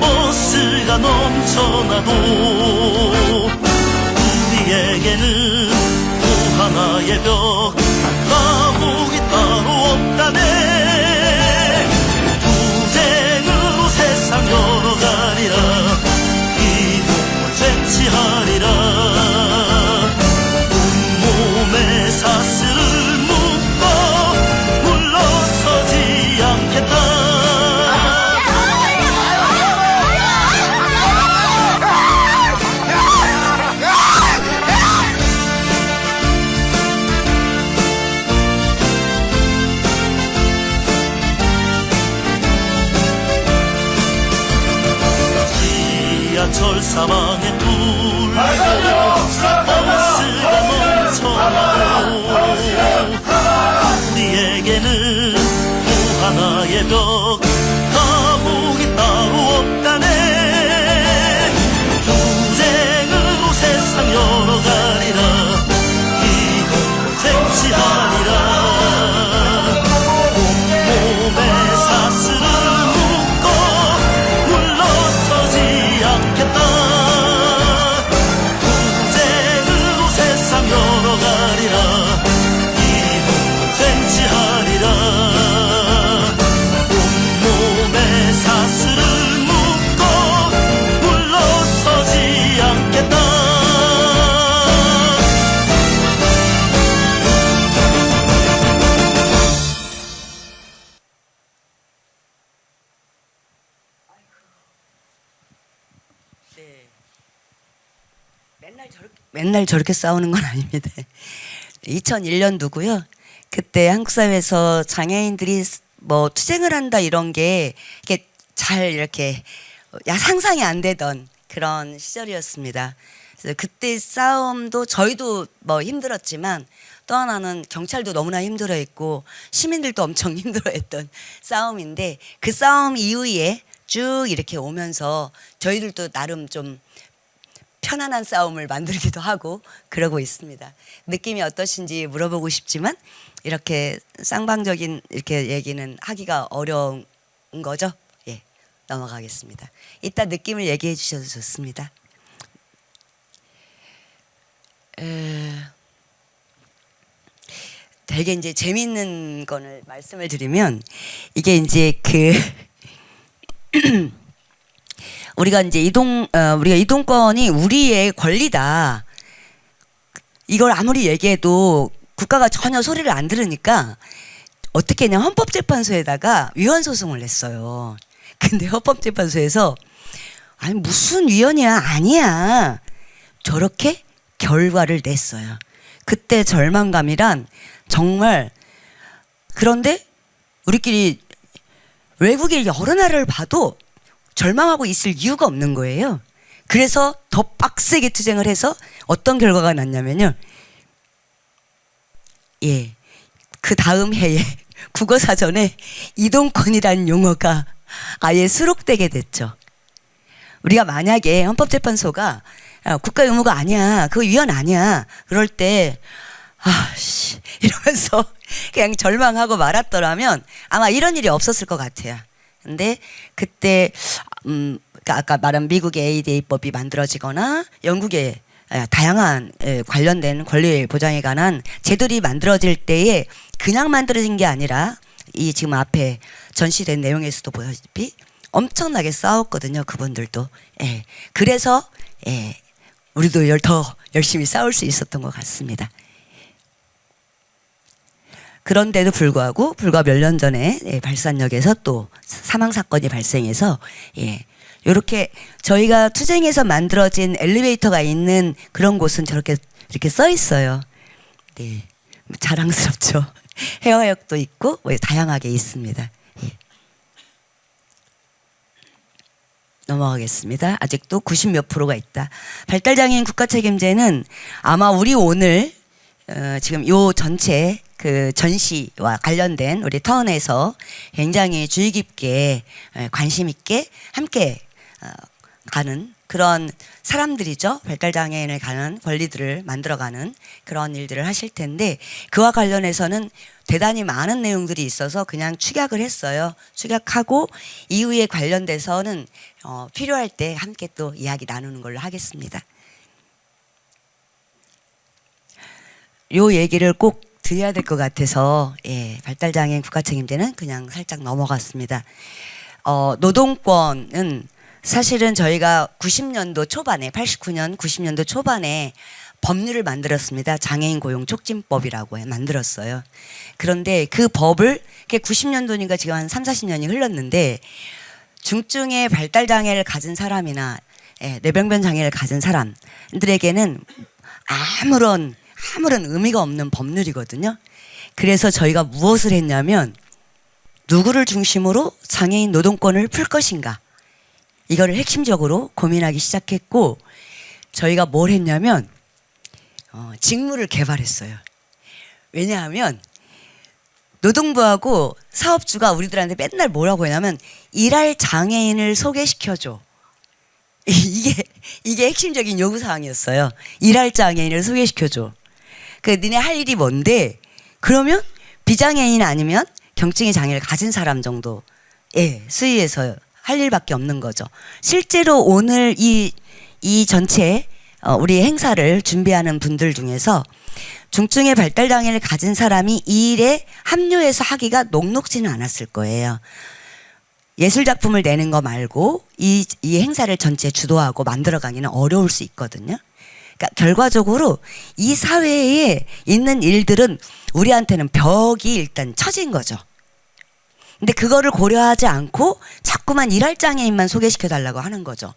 버스가 넘쳐나도 우리에게는 또 하나의 벽, 감옥이 따로 없다네. 투쟁으로 세상 열어가리라, 이동을 쟁취하리라. 온몸에 사슬을 묶어 물러서지 않겠다. 사방에 불고 버스가 넘쳐나고 우리에게는 또 하나의 벽 감옥이 따로 없다네. 투쟁으로 세상 열어가리라. 기도 쟁취하리라. 온몸에 사슬을 묶어 물러서지 않겠다. 투쟁으로 세상 열어가리라. 기도 쟁취하리라. 온몸에 사슬을 묶어 물러서지 않겠다. 네. 맨날 저렇게 싸우는 건 아닙니다. 2001년도고요. 그때 한국 사회에서 장애인들이 뭐 투쟁을 한다 이런 게 이렇게 잘 이렇게 상상이 안 되던 그런 시절이었습니다. 그래서 그때 싸움도 저희도 뭐 힘들었지만 또 하나는 경찰도 너무나 힘들어했고 시민들도 엄청 힘들어했던 싸움인데 그 싸움 이후에 쭉 이렇게 오면서 저희들도 나름 좀 편안한 싸움을 만들기도 하고 그러고 있습니다. 느낌이 어떠신지 물어보고 싶지만 이렇게 쌍방적인 이렇게 얘기는 하기가 어려운 거죠. 예, 넘어가겠습니다. 이따 느낌을 얘기해 주셔도 좋습니다. 되게 이제 재밌는 거를 말씀을 드리면 이게 이제 우리가 이제 우리가 이동권이 우리의 권리다. 이걸 아무리 얘기해도 국가가 전혀 소리를 안 들으니까 어떻게 했냐 헌법재판소에다가 위헌 소송을 냈어요. 근데 헌법재판소에서 아니 무슨 위헌이야 아니야 저렇게 결과를 냈어요. 그때 절망감이란 정말 그런데 우리끼리 외국의 여러 나라를 봐도 절망하고 있을 이유가 없는 거예요. 그래서 더 빡세게 투쟁을 해서 어떤 결과가 났냐면요. 예. 그 다음 해에 국어사전에 이동권이라는 용어가 아예 수록되게 됐죠. 우리가 만약에 헌법재판소가 국가 의무가 아니야. 그거 위헌 아니야. 그럴 때 이러면서 그냥 절망하고 말았더라면 아마 이런 일이 없었을 것 같아요. 근데 그때 그러니까 아까 말한 미국의 ADA법이 만들어지거나 영국의 다양한 관련된 권리 보장에 관한 제도들이 만들어질 때에 그냥 만들어진 게 아니라 이 지금 앞에 전시된 내용에서도 보다시피 엄청나게 싸웠거든요. 그분들도. 예. 그래서 우리도 더 열심히 싸울 수 있었던 것 같습니다. 그런데도 불구하고 불과 몇 년 전에 발산역에서 또 사망 사건이 발생해서 이렇게 저희가 투쟁해서 만들어진 엘리베이터가 있는 그런 곳은 저렇게 이렇게 써 있어요. 네, 자랑스럽죠. 헤어역도 있고 다양하게 있습니다. 넘어가겠습니다. 아직도 90몇 %가 있다. 발달장애인 국가책임제는 아마 우리 오늘 지금 요 전체 그 전시와 관련된 우리 타운에서 굉장히 주의 깊게 관심 있게 함께 가는 그런 사람들이죠. 발달장애인을 가는 권리들을 만들어가는 그런 일들을 하실 텐데 그와 관련해서는 대단히 많은 내용들이 있어서 그냥 축약을 했어요. 축약하고 이후에 관련돼서는 필요할 때 함께 또 이야기 나누는 걸로 하겠습니다. 요 얘기를 꼭 드려야 될 것 같아서 발달장애인 국가책임제는 그냥 살짝 넘어갔습니다. 노동권은 사실은 저희가 90년도 초반에 89년 90년도 초반에 법률을 만들었습니다. 장애인 고용 촉진법이라고 만들었어요. 그런데 그 법을 90년도니까 지금 한 3, 40년이 흘렀는데 중증의 발달장애를 가진 사람이나 뇌병변 장애를 가진 사람들에게는 아무런 의미가 없는 법률이거든요. 그래서 저희가 무엇을 했냐면 누구를 중심으로 장애인 노동권을 풀 것인가 이거를 핵심적으로 고민하기 시작했고 저희가 뭘 했냐면 직무를 개발했어요. 왜냐하면 노동부하고 사업주가 우리들한테 맨날 뭐라고 하냐면 일할 장애인을 소개시켜줘. 이게 핵심적인 요구사항이었어요. 일할 장애인을 소개시켜줘. 그 니네 할 일이 뭔데? 그러면 비장애인 아니면 경증의 장애를 가진 사람 정도 수위에서 할 일밖에 없는 거죠. 실제로 오늘 이 전체 우리 행사를 준비하는 분들 중에서 중증의 발달 장애를 가진 사람이 이 일에 합류해서 하기가 녹록지는 않았을 거예요. 예술 작품을 내는 거 말고 이 행사를 전체 주도하고 만들어가기는 어려울 수 있거든요. 그러니까 결과적으로 이 사회에 있는 일들은 우리한테는 벽이 일단 쳐진 거죠. 근데 그거를 고려하지 않고 자꾸만 일할 장애인만 소개시켜 달라고 하는 거죠.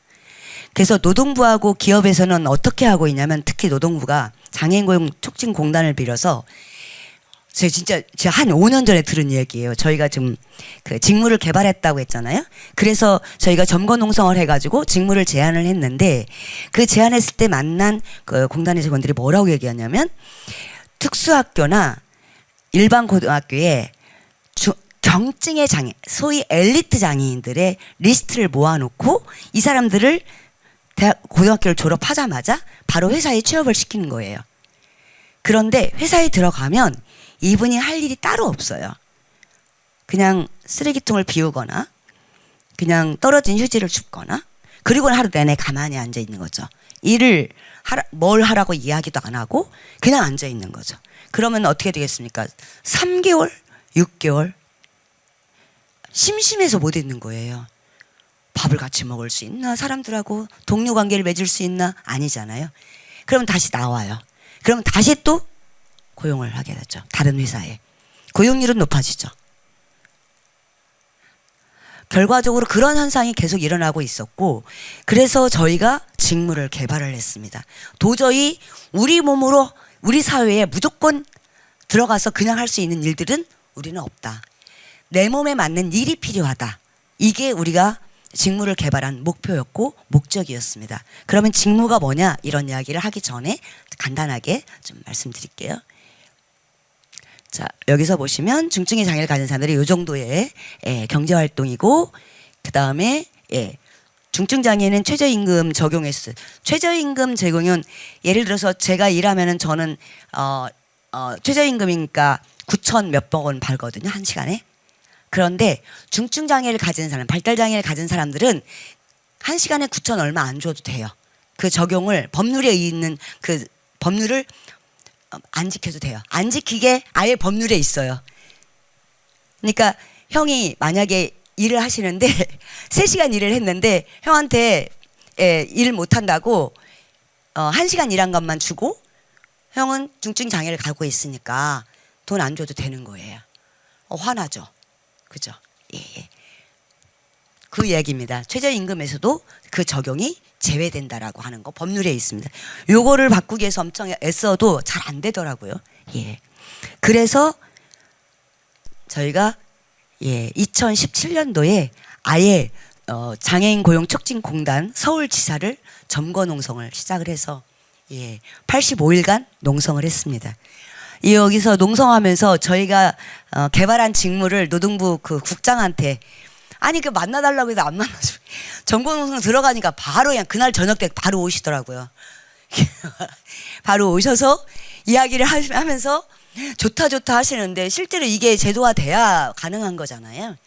그래서 노동부하고 기업에서는 어떻게 하고 있냐면 특히 노동부가 장애인 고용 촉진공단을 빌어서 제가 한 5년 전에 들은 얘기예요. 저희가 지금 그 직무를 개발했다고 했잖아요. 그래서 저희가 점거 농성을 해가지고 직무를 제안을 했는데 그 제안했을 때 만난 그 공단의 직원들이 뭐라고 얘기하냐면 특수학교나 일반 고등학교에 경증의 장애, 소위 엘리트 장애인들의 리스트를 모아놓고 이 사람들을 고등학교를 졸업하자마자 바로 회사에 취업을 시키는 거예요. 그런데 회사에 들어가면 이분이 할 일이 따로 없어요. 그냥 쓰레기통을 비우거나 그냥 떨어진 휴지를 줍거나 그리고는 하루 내내 가만히 앉아 있는 거죠. 뭘 하라고 이야기도 안 하고 그냥 앉아 있는 거죠. 그러면 어떻게 되겠습니까? 3개월, 6개월 심심해서 못 있는 거예요. 밥을 같이 먹을 수 있나? 사람들하고 동료 관계를 맺을 수 있나? 아니잖아요. 그러면 다시 나와요. 그러면 다시 또 고용을 하게 되죠. 다른 회사에. 고용률은 높아지죠. 결과적으로 그런 현상이 계속 일어나고 있었고 그래서 저희가 직무를 개발을 했습니다. 도저히 우리 몸으로 우리 사회에 무조건 들어가서 그냥 할 수 있는 일들은 우리는 없다. 내 몸에 맞는 일이 필요하다. 이게 우리가 직무를 개발한 목표였고 목적이었습니다. 그러면 직무가 뭐냐 이런 이야기를 하기 전에 간단하게 좀 말씀드릴게요. 자, 여기서 보시면 중증의 장애를 가진 사람들이 이 정도의 경제활동이고 그 다음에 중증 장애는 최저임금 적용했어요. 최저임금 적용은 예를 들어서 제가 일하면은 저는 최저임금이니까 9천 몇백 원 벌거든요. 한 시간에. 그런데 중증 장애를 가진 사람, 발달 장애를 가진 사람들은 한 시간에 9천 얼마 안 줘도 돼요. 그 적용을 법률에 있는 그 법률을 안 지켜도 돼요. 안 지키게 아예 법률에 있어요. 그러니까 형이 만약에 일을 하시는데 3시간 일을 했는데 형한테 일 못한다고 1시간 일한 것만 주고 형은 중증 장애를 갖고 있으니까 돈 안 줘도 되는 거예요. 화나죠. 그죠? 예. 그 얘기입니다. 최저임금에서도 그 적용이 제외된다라고 하는 거 법률에 있습니다. 요거를 바꾸기 위해서 엄청 애써도 잘 안 되더라고요. 예. 그래서 저희가 2017년도에 아예 장애인 고용 촉진공단 서울지사를 점거 농성을 시작을 해서 85일간 농성을 했습니다. 여기서 농성하면서 저희가 개발한 직무를 노동부 그 국장한테 아니 그 만나달라고 해도 안 만나죠. 점거농성 들어가니까 바로 그냥 그날 저녁 때 바로 오시더라고요. 바로 오셔서 이야기를 하면서 좋다 하시는데 실제로 이게 제도화돼야 가능한 거잖아요.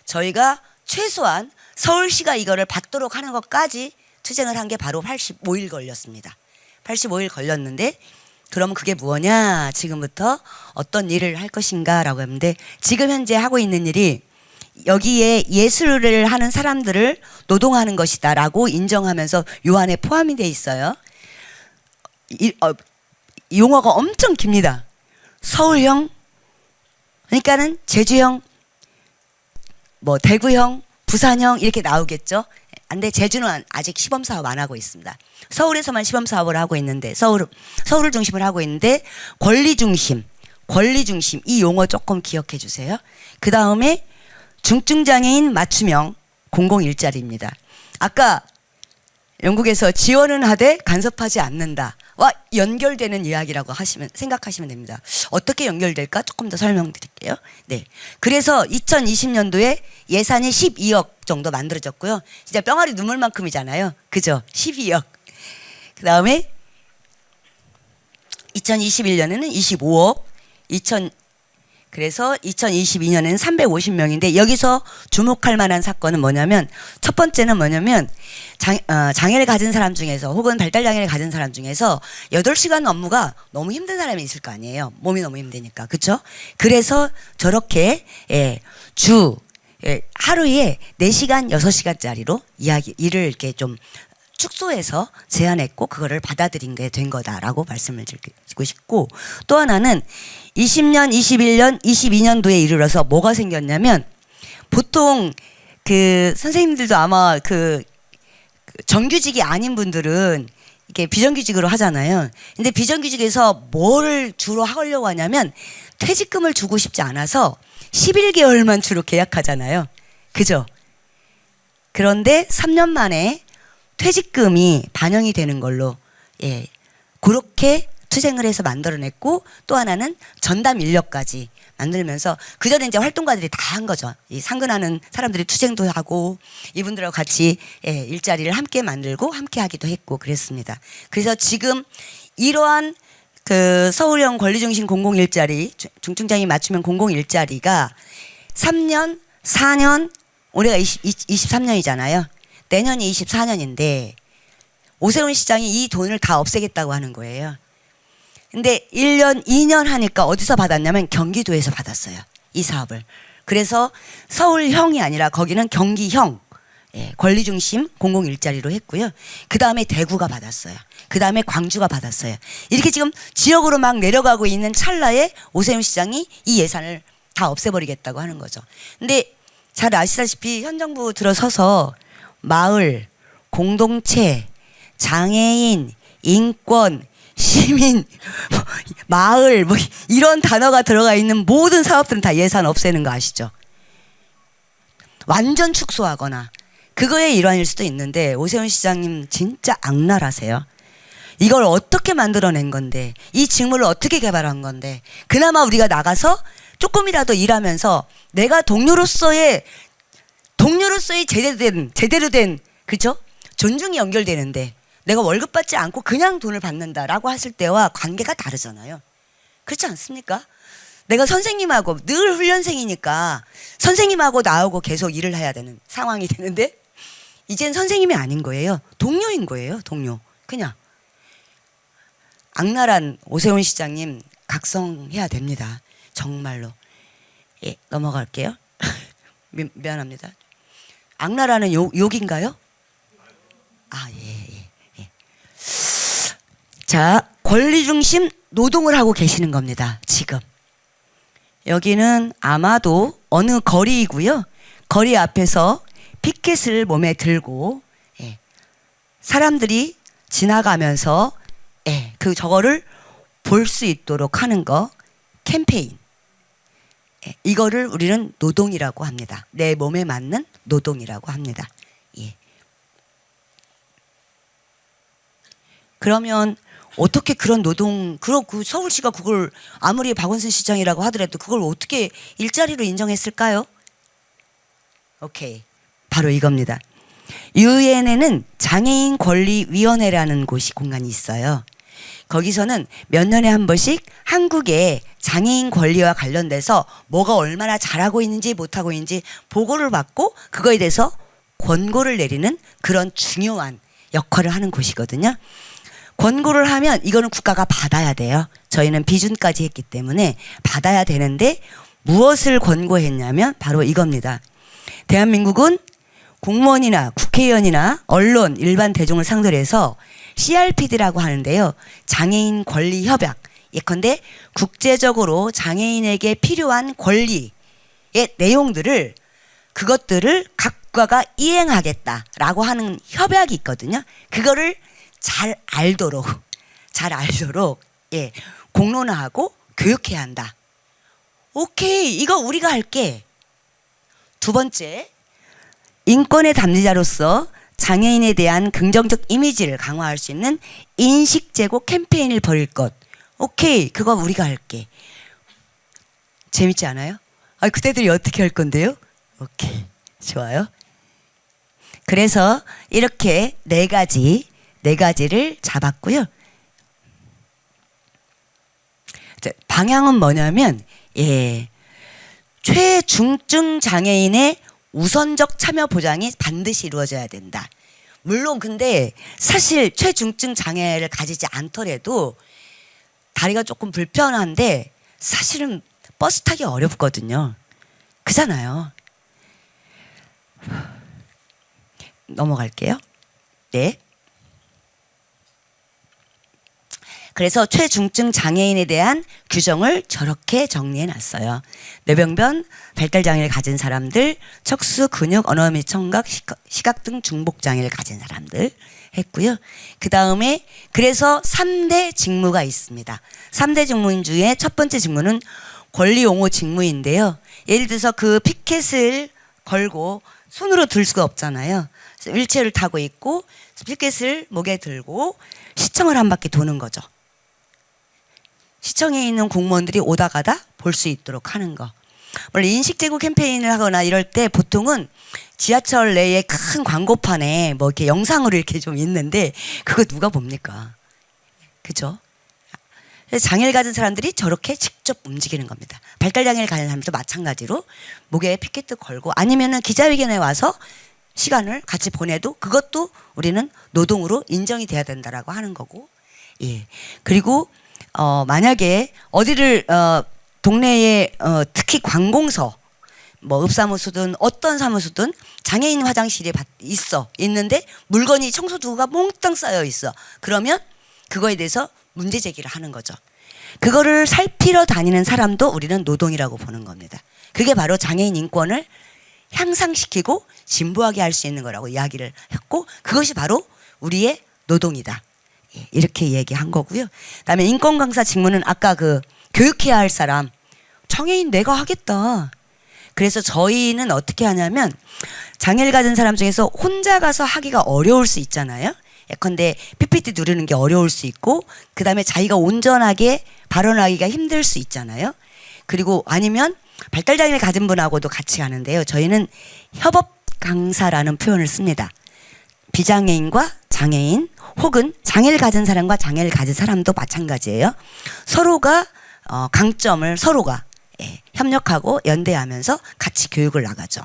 저희가 최소한 서울시가 이거를 받도록 하는 것까지 투쟁을 한 게 바로 85일 걸렸습니다. 85일 걸렸는데 그러면 그게 뭐냐? 지금부터 어떤 일을 할 것인가? 라고 했는데 지금 현재 하고 있는 일이 여기에 예술을 하는 사람들을 노동하는 것이다 라고 인정하면서 요 안에 포함이 돼 있어요. 용어가 엄청 깁니다. 서울형, 그러니까는 제주형, 뭐 대구형, 부산형 이렇게 나오겠죠. 근데 제주는 아직 시범사업 안 하고 있습니다. 서울에서만 시범사업을 하고 있는데 서울을 중심으로 하고 있는데 권리중심 이 용어 조금 기억해 주세요. 그 다음에 중증장애인 맞춤형 공공일자리입니다. 아까 영국에서 지원은 하되 간섭하지 않는다와 연결되는 이야기라고 생각하시면 됩니다. 어떻게 연결될까 조금 더 설명드릴게요. 네, 그래서 2020년도에 예산이 12억 정도 만들어졌고요. 진짜 뿅아리 눈물만큼이잖아요. 그죠? 12억. 그 다음에 2021년에는 25억, 그래서 2022년에는 350명인데 여기서 주목할 만한 사건은 뭐냐면 첫 번째는 뭐냐면 장애를 가진 사람 중에서 혹은 발달장애를 가진 사람 중에서 8시간 업무가 너무 힘든 사람이 있을 거 아니에요. 몸이 너무 힘드니까. 그렇죠? 그래서 저렇게 하루에 4시간, 6시간짜리로 일을 이렇게 좀 축소해서 제안했고 그거를 받아들인 게 된 거다라고 말씀을 드리고 싶고, 또 하나는 20년, 21년, 22년도에 이르러서 뭐가 생겼냐면 보통 그 선생님들도 아마 그 정규직이 아닌 분들은 이렇게 비정규직으로 하잖아요. 근데 비정규직에서 뭐를 주로 하려고 하냐면 퇴직금을 주고 싶지 않아서 11개월만 주로 계약하잖아요. 그죠? 그런데 3년 만에 퇴직금이 반영이 되는 걸로 그렇게 투쟁을 해서 만들어냈고, 또 하나는 전담 인력까지 만들면서 그전에 이제 활동가들이 다 한 거죠. 이 상근하는 사람들이 투쟁도 하고 이분들하고 같이 일자리를 함께 만들고 함께 하기도 했고 그랬습니다. 그래서 지금 이러한 그 서울형 권리중심 공공일자리, 중증장애 맞춤형 공공일자리가 3년, 4년, 올해가 23년이잖아요. 내년이 24년인데 오세훈 시장이 이 돈을 다 없애겠다고 하는 거예요. 근데 1년, 2년 하니까 어디서 받았냐면 경기도에서 받았어요. 이 사업을. 그래서 서울형이 아니라 거기는 경기형 권리중심 공공일자리로 했고요. 그 다음에 대구가 받았어요. 그 다음에 광주가 받았어요. 이렇게 지금 지역으로 막 내려가고 있는 찰나에 오세훈 시장이 이 예산을 다 없애버리겠다고 하는 거죠. 근데 잘 아시다시피 현 정부 들어서서 마을, 공동체, 장애인, 인권, 시민, 마을 이런 단어가 들어가 있는 모든 사업들은 다 예산 없애는 거 아시죠? 완전 축소하거나 그거의 일환일 수도 있는데 오세훈 시장님 진짜 악랄하세요. 이걸 어떻게 만들어낸 건데, 이 직무를 어떻게 개발한 건데, 그나마 우리가 나가서 조금이라도 일하면서 내가 동료로서의 제대로 된 그렇죠? 존중이 연결되는데 내가 월급 받지 않고 그냥 돈을 받는다라고 했을 때와 관계가 다르잖아요. 그렇지 않습니까? 내가 선생님하고 늘 훈련생이니까 선생님하고 나하고 계속 일을 해야 되는 상황이 되는데 이젠 선생님이 아닌 거예요. 동료인 거예요. 동료. 그냥 악랄한 오세훈 시장님 각성해야 됩니다. 정말로. 넘어갈게요. 미안합니다. 악랄하는 욕인가요? 예. 자, 권리중심 노동을 하고 계시는 겁니다. 지금. 여기는 아마도 어느 거리이고요. 거리 앞에서 피켓을 몸에 들고 사람들이 지나가면서 저거를 볼 수 있도록 하는 거, 캠페인. 이거를 우리는 노동이라고 합니다. 내 몸에 맞는 노동이라고 합니다. 그러면 어떻게 그런 노동, 그 서울시가 그걸 아무리 박원순 시장이라고 하더라도 그걸 어떻게 일자리로 인정했을까요? 오케이. 바로 이겁니다. 유엔에는 장애인 권리위원회라는 공간이 있어요. 거기서는 몇 년에 한 번씩 한국의 장애인 권리와 관련돼서 뭐가 얼마나 잘하고 있는지 못하고 있는지 보고를 받고 그거에 대해서 권고를 내리는 그런 중요한 역할을 하는 곳이거든요. 권고를 하면 이거는 국가가 받아야 돼요. 저희는 비준까지 했기 때문에 받아야 되는데 무엇을 권고했냐면 바로 이겁니다. 대한민국은 공무원이나 국회의원이나 언론, 일반 대중을 상대로 해서 CRPD라고 하는데요. 장애인 권리 협약. 예컨대 국제적으로 장애인에게 필요한 권리의 내용들을 그것들을 각과가 이행하겠다라고 하는 협약이 있거든요. 그거를 잘 알도록 공론화하고 교육해야 한다. 오케이, 이거 우리가 할게. 두 번째, 인권의 담지자로서 장애인에 대한 긍정적 이미지를 강화할 수 있는 인식 제고 캠페인을 벌일 것. 오케이, 그거 우리가 할게. 재밌지 않아요? 아, 그때들이 어떻게 할 건데요? 오케이, 좋아요. 그래서 이렇게 네 가지를 잡았고요. 방향은 뭐냐면, 최중증 장애인의 우선적 참여 보장이 반드시 이루어져야 된다. 물론 근데 사실 최중증 장애를 가지지 않더라도 다리가 조금 불편한데 사실은 버스 타기 어렵거든요. 그잖아요. 넘어갈게요. 네. 그래서 최중증 장애인에 대한 규정을 저렇게 정리해 놨어요. 뇌병변, 발달장애를 가진 사람들, 척수, 근육, 언어 및 청각, 시각 등 중복장애를 가진 사람들 했고요. 그 다음에 그래서 3대 직무가 있습니다. 3대 직무 중에 첫 번째 직무는 권리옹호 직무인데요. 예를 들어서 그 피켓을 걸고 손으로 들 수가 없잖아요. 휠체어를 타고 있고 피켓을 목에 들고 시청을 한 바퀴 도는 거죠. 시청에 있는 공무원들이 오다 가다 볼 수 있도록 하는 거. 원래 인식제고 캠페인을 하거나 이럴 때 보통은 지하철 내에 큰 광고판에 뭐 이렇게 영상으로 이렇게 좀 있는데 그거 누가 봅니까? 그죠? 장애를 가진 사람들이 저렇게 직접 움직이는 겁니다. 발달장애를 가진 사람들도 마찬가지로 목에 피켓도 걸고 아니면은 기자회견에 와서 시간을 같이 보내도 그것도 우리는 노동으로 인정이 돼야 된다라고 하는 거고. 예. 그리고 만약에 어디를 동네에 특히 관공서 뭐 읍사무소든 어떤 사무소든 장애인 화장실이 있는데 물건이 청소도구가 몽땅 쌓여 있어. 그러면 그거에 대해서 문제 제기를 하는 거죠. 그거를 살피러 다니는 사람도 우리는 노동이라고 보는 겁니다. 그게 바로 장애인 인권을 향상시키고 진보하게 할 수 있는 거라고 이야기를 했고 그것이 바로 우리의 노동이다. 이렇게 얘기한 거고요. 그다음에 인권 강사 직무는 아까 그 교육해야 할 사람 장애인 내가 하겠다. 그래서 저희는 어떻게 하냐면 장애를 가진 사람 중에서 혼자 가서 하기가 어려울 수 있잖아요. 예컨대 PPT 누르는 게 어려울 수 있고 그다음에 자기가 온전하게 발언하기가 힘들 수 있잖아요. 그리고 아니면 발달장애를 가진 분하고도 같이 가는데요. 저희는 협업 강사라는 표현을 씁니다. 비장애인과 장애인 혹은 장애를 가진 사람과 장애를 가진 사람도 마찬가지예요. 서로가 강점을 서로가 협력하고 연대하면서 같이 교육을 나가죠.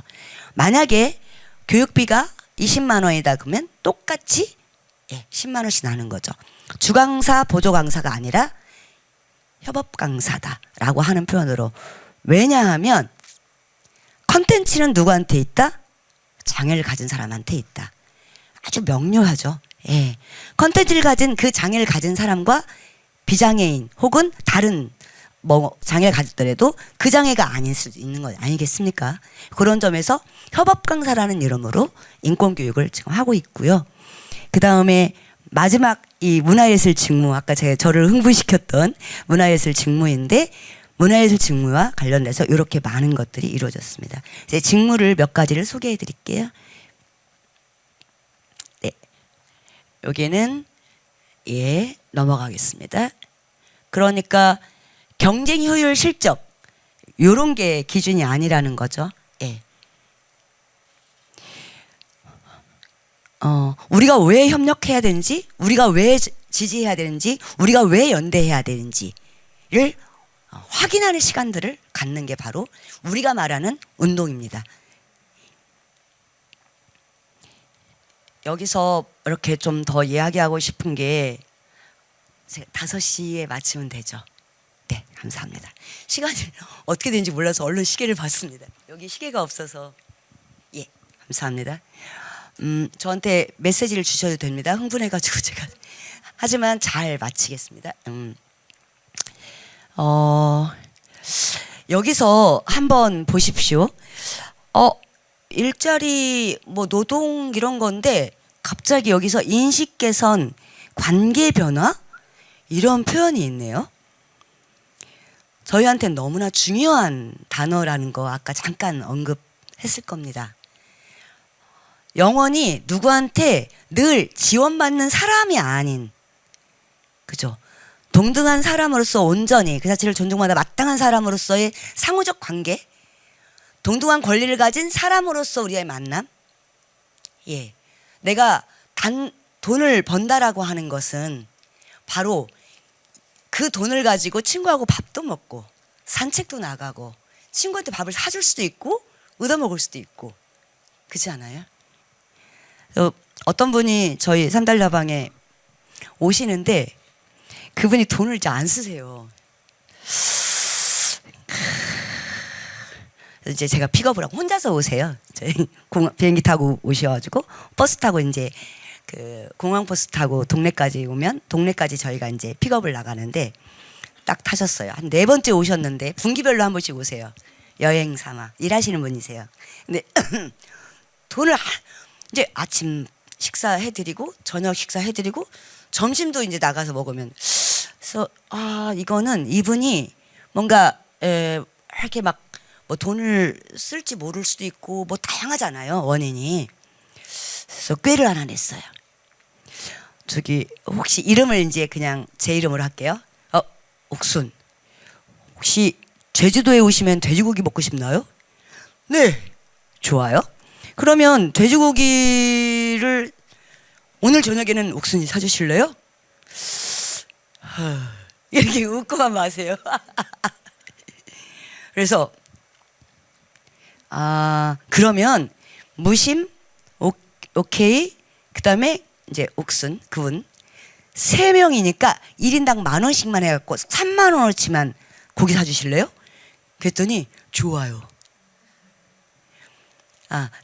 만약에 교육비가 20만 원이다 그러면 똑같이 10만 원씩 나는 거죠. 주강사, 보조강사가 아니라 협업강사다라고 하는 표현으로. 왜냐하면 컨텐츠는 누구한테 있다? 장애를 가진 사람한테 있다. 아주 명료하죠. 예. 컨텐츠를 가진 그 장애를 가진 사람과 비장애인 혹은 다른 뭐 장애를 가졌더라도 그 장애가 아닐 수도 있는 거 아니겠습니까? 그런 점에서 협업강사라는 이름으로 인권교육을 지금 하고 있고요. 그 다음에 마지막 이 문화예술 직무, 아까 제가 저를 흥분시켰던 문화예술 직무인데 문화예술 직무와 관련돼서 이렇게 많은 것들이 이루어졌습니다. 이제 직무를 몇 가지를 소개해 드릴게요. 네. 여기는 넘어가겠습니다. 그러니까 경쟁 효율 실적 요런 게 기준이 아니라는 거죠. 예. 우리가 왜 협력해야 되는지, 우리가 왜 지지해야 되는지, 우리가 왜 연대해야 되는지를 확인하는 시간들을 갖는 게 바로 우리가 말하는 운동입니다. 여기서 이렇게 좀 더 이야기하고 싶은 게 5시에 마치면 되죠. 네, 감사합니다. 시간이 어떻게 되는지 몰라서 얼른 시계를 봤습니다. 여기 시계가 없어서. 예, 감사합니다. 저한테 메시지를 주셔도 됩니다. 흥분해가지고 제가. 하지만 잘 마치겠습니다. 여기서 한번 보십시오. 일자리 뭐 노동 이런 건데 갑자기 여기서 인식 개선, 관계 변화 이런 표현이 있네요. 저희한테는 너무나 중요한 단어라는 거 아까 잠깐 언급했을 겁니다. 영원히 누구한테 늘 지원받는 사람이 아닌, 그죠? 동등한 사람으로서 온전히 그 자체를 존중받아 마땅한 사람으로서의 상호적 관계, 동등한 권리를 가진 사람으로서 우리의 만남. 예, 내가 돈을 번다라고 하는 것은 바로 그 돈을 가지고 친구하고 밥도 먹고 산책도 나가고 친구한테 밥을 사줄 수도 있고 얻어먹을 수도 있고, 그렇지 않아요? 어떤 분이 저희 산달라방에 오시는데 그분이 돈을 이제 안 쓰세요. 이제 제가 픽업을 하고 혼자서 오세요. 저희 비행기 타고 오셔가지고 버스 타고 이제 그 공항 버스 타고 동네까지 오면 동네까지 저희가 이제 픽업을 나가는데 딱 타셨어요. 한 4번째 오셨는데 분기별로 한 번씩 오세요. 여행 삼아 일하시는 분이세요. 근데 돈을 이제 아침 식사해드리고 저녁 식사해드리고 점심도 이제 나가서 먹으면, 그래서 이거는 이분이 뭔가 이렇게 막 뭐 돈을 쓸지 모를 수도 있고 뭐 다양하잖아요, 원인이. 그래서 꾀를 하나 냈어요. 저기 혹시 이름을 이제 그냥 제 이름으로 할게요. 옥순, 혹시 제주도에 오시면 돼지고기 먹고 싶나요? 네, 좋아요. 그러면 돼지고기를 오늘 저녁에는 옥순이 사주실래요? 이렇게 웃고만 마세요. 그래서 그러면 무심, 오케이, 그 다음에 이제 옥순, 그분 3명이니까 1인당 10,000원씩만 해갖고 30,000원어치만 고기 사주실래요? 그랬더니 좋아요.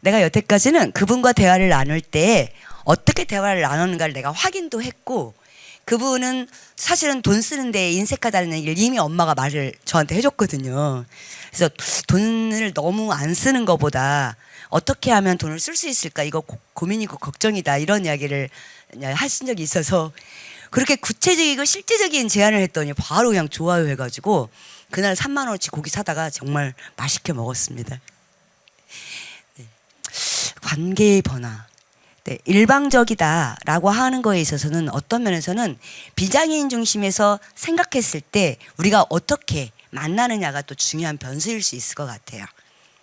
내가 여태까지는 그분과 대화를 나눌 때 어떻게 대화를 나누는가를 내가 확인도 했고, 그분은 사실은 돈 쓰는 데 인색하다는 얘기를 이미 엄마가 말을 저한테 해줬거든요. 그래서 돈을 너무 안 쓰는 것보다 어떻게 하면 돈을 쓸 수 있을까, 이거 고민이고 걱정이다, 이런 이야기를 하신 적이 있어서 그렇게 구체적이고 실제적인 제안을 했더니 바로 그냥 좋아요 해가지고 그날 30,000원어치 고기 사다가 정말 맛있게 먹었습니다. 네. 관계의 변화. 네, 일방적이다라고 하는 거에 있어서는 어떤 면에서는 비장애인 중심에서 생각했을 때 우리가 어떻게 만나느냐가 또 중요한 변수일 수 있을 것 같아요.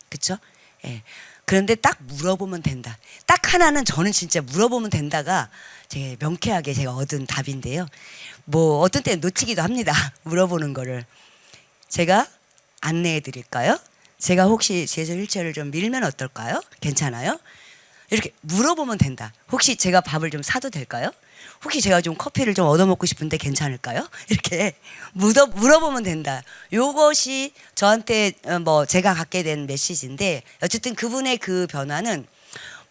그렇죠? 예. 그런데 딱 물어보면 된다. 딱 하나는 저는 진짜 물어보면 된다가 제 명쾌하게 제가 얻은 답인데요. 뭐 어떤 때는 놓치기도 합니다. 물어보는 거를. 제가 안내해 드릴까요? 제가 혹시 제주 휠체어를 좀 밀면 어떨까요? 괜찮아요? 이렇게 물어보면 된다. 혹시 제가 밥을 좀 사도 될까요? 혹시 제가 좀 커피를 좀 얻어먹고 싶은데 괜찮을까요? 이렇게 물어보면 된다. 요것이 저한테 뭐 제가 갖게 된 메시지인데, 어쨌든 그분의 그 변화는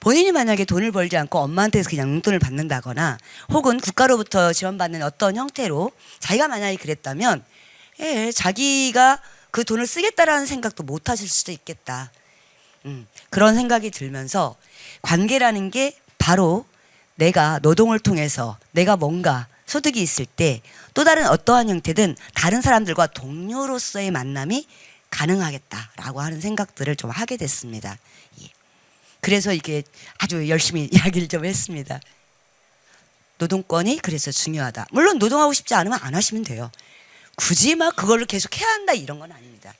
본인이 만약에 돈을 벌지 않고 엄마한테서 그냥 용돈을 받는다거나 혹은 국가로부터 지원받는 어떤 형태로 자기가 만약에 그랬다면 자기가 그 돈을 쓰겠다라는 생각도 못 하실 수도 있겠다. 그런 생각이 들면서 관계라는 게 바로 내가 노동을 통해서 내가 뭔가 소득이 있을 때 또 다른 어떠한 형태든 다른 사람들과 동료로서의 만남이 가능하겠다라고 하는 생각들을 좀 하게 됐습니다. 예. 그래서 이게 아주 열심히 이야기를 좀 했습니다. 노동권이 그래서 중요하다. 물론 노동하고 싶지 않으면 안 하시면 돼요. 굳이 막 그걸로 계속 해야 한다 이런 건 아닙니다.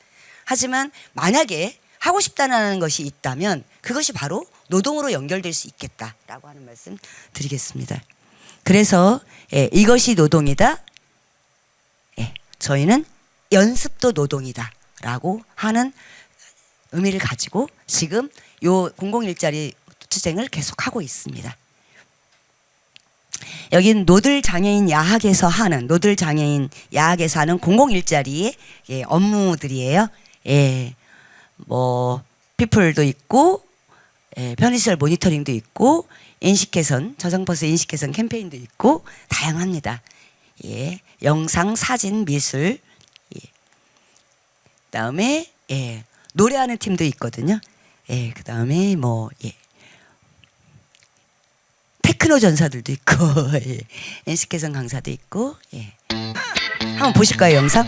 하지만 만약에 하고 싶다는 것이 있다면 그것이 바로 노동으로 연결될 수 있겠다라고 하는 말씀 드리겠습니다. 그래서 이것이 노동이다. 저희는 연습도 노동이다라고 하는 의미를 가지고 지금 요 공공일자리 투쟁을 계속하고 있습니다. 여긴 노들장애인 야학에서 하는 공공일자리의 업무들이에요. 뭐 피플도 있고 편의시설 모니터링도 있고 인식개선, 저상버스 인식개선 캠페인도 있고 다양합니다. 영상, 사진, 미술, 그다음에 노래하는 팀도 있거든요. 그다음에 뭐 테크노 전사들도 있고 인식개선 강사도 있고 한번 보실까요, 영상?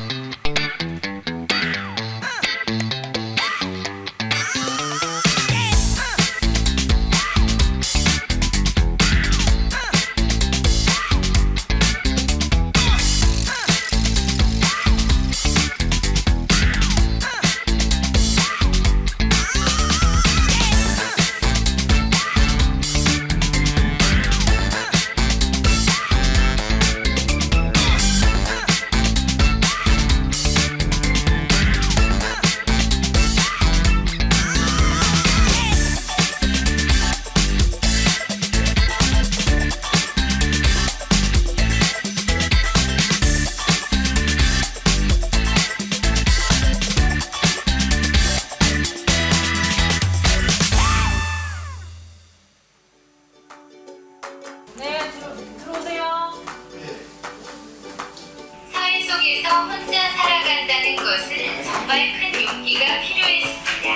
정말 큰 용기가 필요했습니다.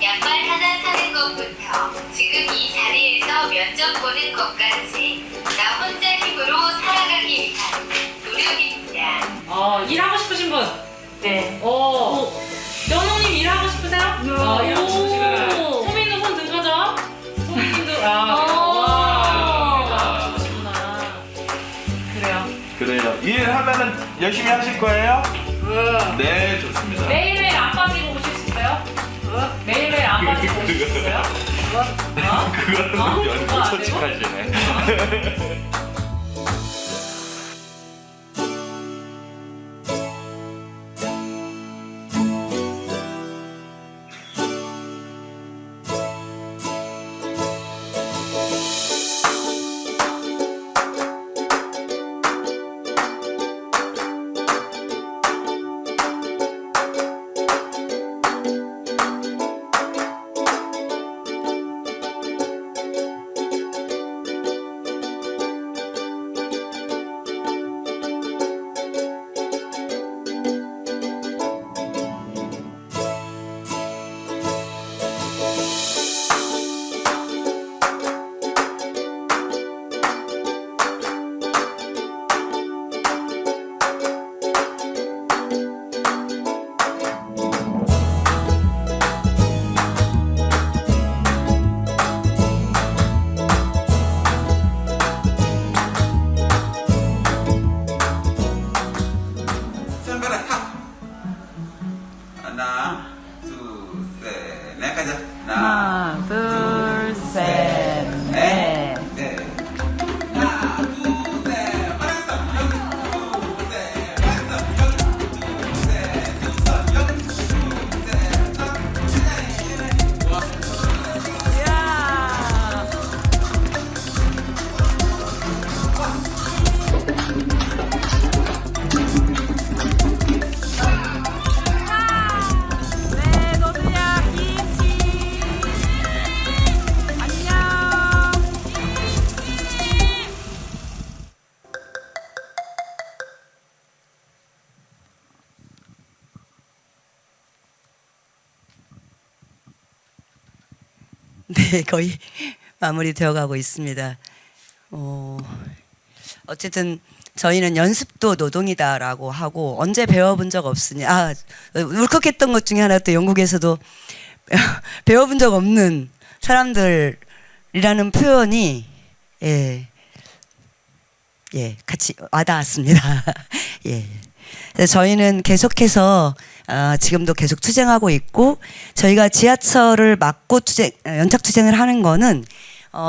양말 하나 사는 것부터 지금 이 자리에서 면접 보는 것까지 나 혼자 힘으로 살아가기 위한 노력입니다. 일하고 싶으신 분? 네. 연호님 일하고 싶으세요? 일하고 싶으시구나. 소민도 손 든 거죠? 소민님도 일하고 싶으시구나. 그래요. 그래요. 일하면은 열심히 하실 거예요? 네, 좋습니다. 매일매일 안 빠지고 오실 수 있어요? 매일매일 안 빠지고 오실 수 있어요? 그거는 그거 연구 안 솔직하시네. 손가락 탁. 하나, 둘, 셋, 넷 가자. 하나, 둘, 셋, 넷. 넷. 하나, 둘, 셋, 맞았어. 여기, 둘, 셋, 맞았어. 여기, 둘, 셋, 두 손, 여기, 둘, 셋, 네, 노수야, 김치. 안녕. 네, 거의 마무리되어 가고 있습니다. 어쨌든 저희는 연습도 노동이다라고 하고 언제 배워본 적 없으니 울컥했던 것 중에 하나 또 영국에서도 배워본 적 없는 사람들이라는 표현이 같이 와닿았습니다. 예. 그래서 저희는 계속해서 지금도 계속 투쟁하고 있고 저희가 지하철을 막고 연착 투쟁을 하는 거는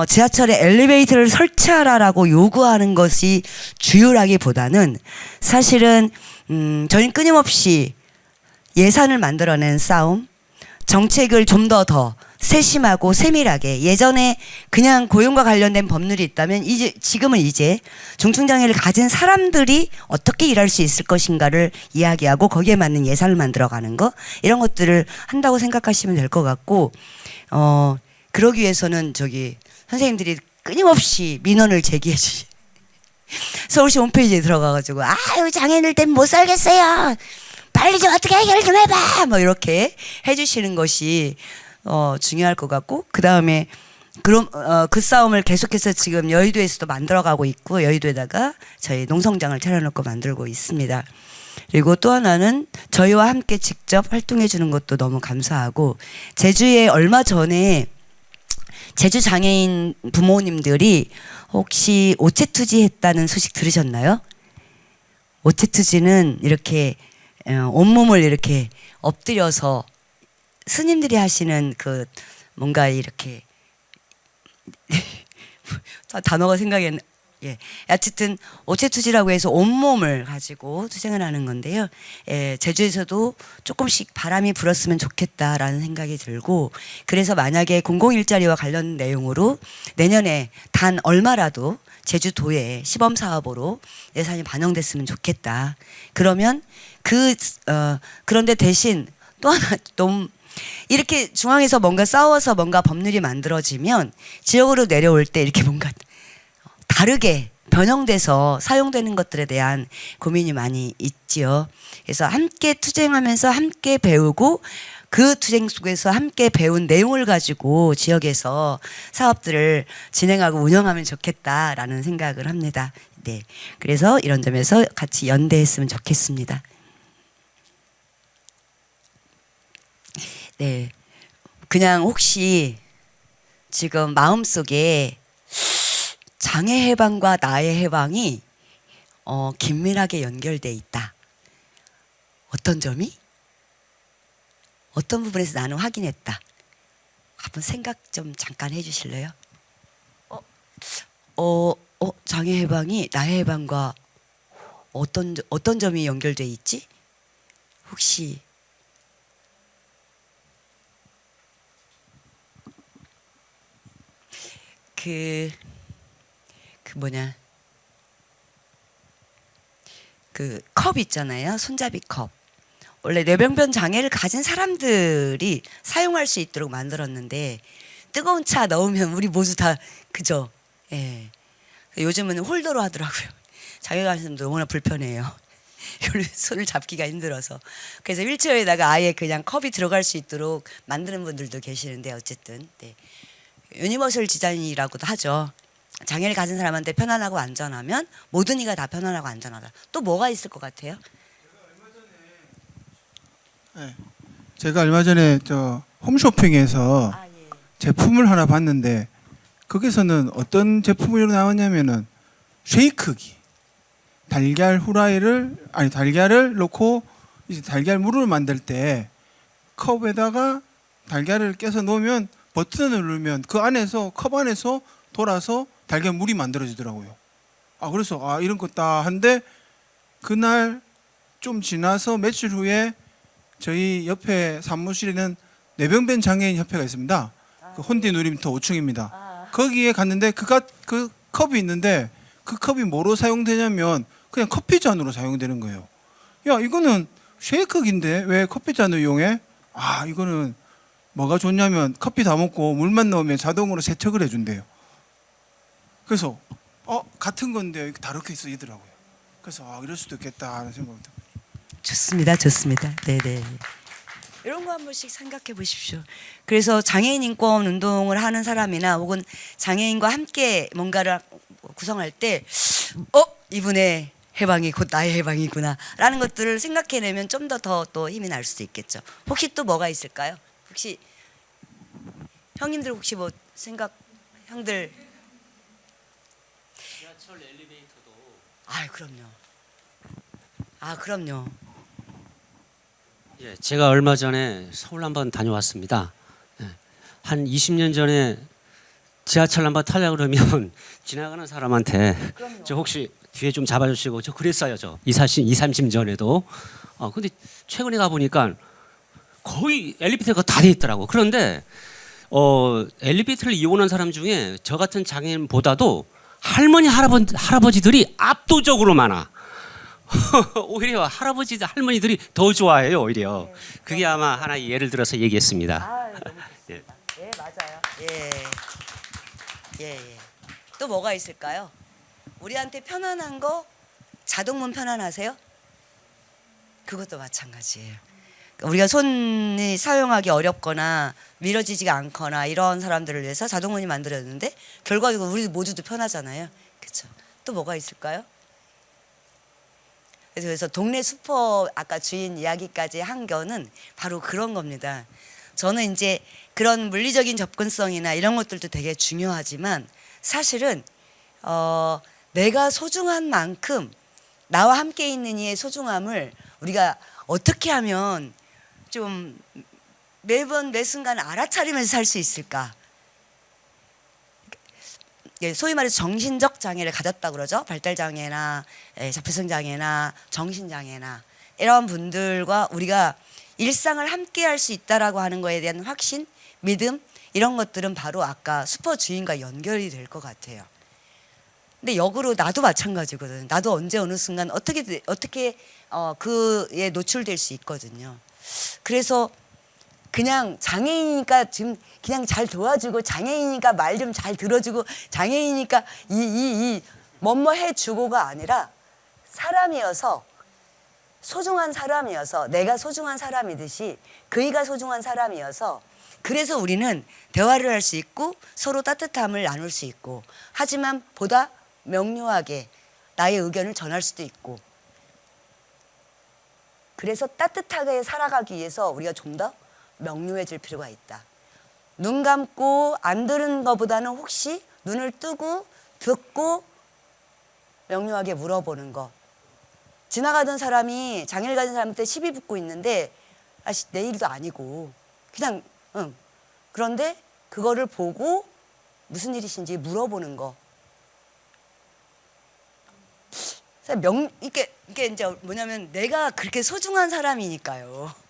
지하철에 엘리베이터를 설치하라라고 요구하는 것이 주요라기보다는 사실은 저희는 끊임없이 예산을 만들어낸 싸움, 정책을 좀 더 세심하고 세밀하게 예전에 그냥 고용과 관련된 법률이 있다면 지금은 이제 중증장애를 가진 사람들이 어떻게 일할 수 있을 것인가를 이야기하고 거기에 맞는 예산을 만들어가는 거 이런 것들을 한다고 생각하시면 될 것 같고 그러기 위해서는 선생님들이 끊임없이 민원을 제기해 주시. 서울시 홈페이지에 들어가가지고 아유 장애인들 때문에 못 살겠어요. 빨리 좀 어떻게 해결 좀 해봐. 뭐 이렇게 해주시는 것이 중요할 것 같고 그 다음에 그 싸움을 계속해서 지금 여의도에서도 만들어가고 있고 여의도에다가 저희 농성장을 차려놓고 만들고 있습니다. 그리고 또 하나는 저희와 함께 직접 활동해 주는 것도 너무 감사하고 제주에 얼마 전에 제주 장애인 부모님들이 혹시 오체투지 했다는 소식 들으셨나요? 오체투지는 이렇게 온몸을 이렇게 엎드려서 스님들이 하시는 뭔가 이렇게 단어가 생각이 안 어쨌든 오체투지라고 해서 온몸을 가지고 투쟁을 하는 건데요. 제주에서도 조금씩 바람이 불었으면 좋겠다라는 생각이 들고 그래서 만약에 공공일자리와 관련 내용으로 내년에 단 얼마라도 제주도에 시범사업으로 예산이 반영됐으면 좋겠다. 그러면 그런데 대신 또 하나 좀 이렇게 중앙에서 뭔가 싸워서 뭔가 법률이 만들어지면 지역으로 내려올 때 이렇게 뭔가 다르게 변형돼서 사용되는 것들에 대한 고민이 많이 있지요. 그래서 함께 투쟁하면서 함께 배우고 그 투쟁 속에서 함께 배운 내용을 가지고 지역에서 사업들을 진행하고 운영하면 좋겠다라는 생각을 합니다. 네. 그래서 이런 점에서 같이 연대했으면 좋겠습니다. 네. 그냥 혹시 지금 마음속에 장애 해방과 나의 해방이 긴밀하게 연결돼 있다. 어떤 점이? 어떤 부분에서 나는 확인했다. 한번 생각 좀 잠깐 해주실래요? 장애 해방이 나의 해방과 어떤 점이 연결돼 있지? 혹시 그 컵 있잖아요. 손잡이 컵. 원래 뇌병변 장애를 가진 사람들이 사용할 수 있도록 만들었는데 뜨거운 차 넣으면 우리 모두 다 그죠? 예. 요즘은 홀더로 하더라고요. 장애가 가진 사람들 너무나 불편해요. 손을 잡기가 힘들어서. 그래서 휠체어에다가 아예 그냥 컵이 들어갈 수 있도록 만드는 분들도 계시는데 어쨌든 네. 유니버설 디자인이라고도 하죠. 장애를 가진 사람한테 편안하고 안전하면 모든 이가 다 편안하고 안전하다. 또 뭐가 있을 것 같아요? 네. 제가 얼마 전에 홈쇼핑에서 예. 제품을 하나 봤는데 거기서는 어떤 제품이 나왔냐면은 쉐이크기. 달걀을 넣고 이제 달걀물을 만들 때 컵에다가 달걀을 깨서 넣으면 버튼을 누르면 그 안에서 컵 안에서 돌아서 달걀물이 만들어지더라고요. 그래서 이런 거다 한데 그날 좀 지나서 며칠 후에 저희 옆에 사무실에는 뇌병변 장애인 협회가 있습니다. 그 혼디 누림터 5층입니다. 거기에 갔는데 그 컵이 있는데 그 컵이 뭐로 사용되냐면 그냥 커피잔으로 사용되는 거예요. 야, 이거는 쉐이크기인데 왜 커피잔을 이용해? 이거는 뭐가 좋냐면 커피 다 먹고 물만 넣으면 자동으로 세척을 해준대요. 그래서 같은 건데 다르게 쓰이더라고요. 그래서 이럴 수도 있겠다 하는 생각이 들어요. 좋습니다. 좋습니다. 네네. 이런 거 한 번씩 생각해 보십시오. 그래서 장애인 인권 운동을 하는 사람이나 혹은 장애인과 함께 뭔가를 구성할 때 이분의 해방이 곧 나의 해방이구나 라는 것들을 생각해내면 좀 더 또 힘이 날 수도 있겠죠. 혹시 또 뭐가 있을까요? 혹시 형님들 혹시 뭐 형들 지하철 엘리베이터도 그럼요. 예, 제가 얼마 전에 서울 한번 다녀왔습니다. 한 20년 전에 지하철 한번 타려고 그러면 지나가는 사람한테 저 혹시 뒤에 좀 잡아주시고 저 그랬어요. 저 30년 전에도. 근데 최근에 가보니까 거의 엘리베이터가 다 돼 있더라고. 그런데 엘리베이터를 이용하는 사람 중에 저 같은 장애인보다도 할아버지들이 압도적으로 많아. 오히려 할머니들이 더 좋아해요. 오히려. 그게 아마 하나의 예를 들어서 얘기했습니다. 예, 맞아요. 예. 또 뭐가 있을까요? 우리한테 편안한 거 자동문 편안하세요? 그것도 마찬가지예요. 우리가 손이 사용하기 어렵거나 밀어지지가 않거나 이런 사람들을 위해서 자동문이 만들어졌는데 결과적으로 우리 모두도 편하잖아요. 그렇죠? 또 뭐가 있을까요? 그래서 동네 슈퍼 아까 주인 이야기까지 한 거는 바로 그런 겁니다. 저는 이제 그런 물리적인 접근성이나 이런 것들도 되게 중요하지만 사실은 내가 소중한 만큼 나와 함께 있는 이의 소중함을 우리가 어떻게 하면 좀 매번 매 순간 알아차리면서 살 수 있을까? 소위 말해서 정신적 장애를 가졌다 그러죠. 발달 장애나 자폐성 장애나 정신 장애나 이런 분들과 우리가 일상을 함께 할 수 있다라고 하는 거에 대한 확신, 믿음 이런 것들은 바로 아까 슈퍼 주인과 연결이 될 것 같아요. 근데 역으로 나도 마찬가지거든. 나도 언제 어느 순간 어떻게 그에 노출될 수 있거든요. 그래서 그냥 장애인이니까 지금 그냥 잘 도와주고 장애인이니까 말 좀 잘 들어주고 장애인이니까 뭐뭐 해주고가 아니라 사람이어서 소중한 사람이어서 내가 소중한 사람이듯이 그이가 소중한 사람이어서 그래서 우리는 대화를 할 수 있고 서로 따뜻함을 나눌 수 있고 하지만 보다 명료하게 나의 의견을 전할 수도 있고 그래서 따뜻하게 살아가기 위해서 우리가 좀 더 명료해질 필요가 있다. 눈 감고 안 들은 것보다는 혹시 눈을 뜨고 듣고 명료하게 물어보는 거. 지나가던 사람이 장애를 가진 사람한테 시비 붙고 있는데 내 일도 아니고 그냥 그런데 그거를 보고 무슨 일이신지 물어보는 거. 이게 이제 뭐냐면 내가 그렇게 소중한 사람이니까요.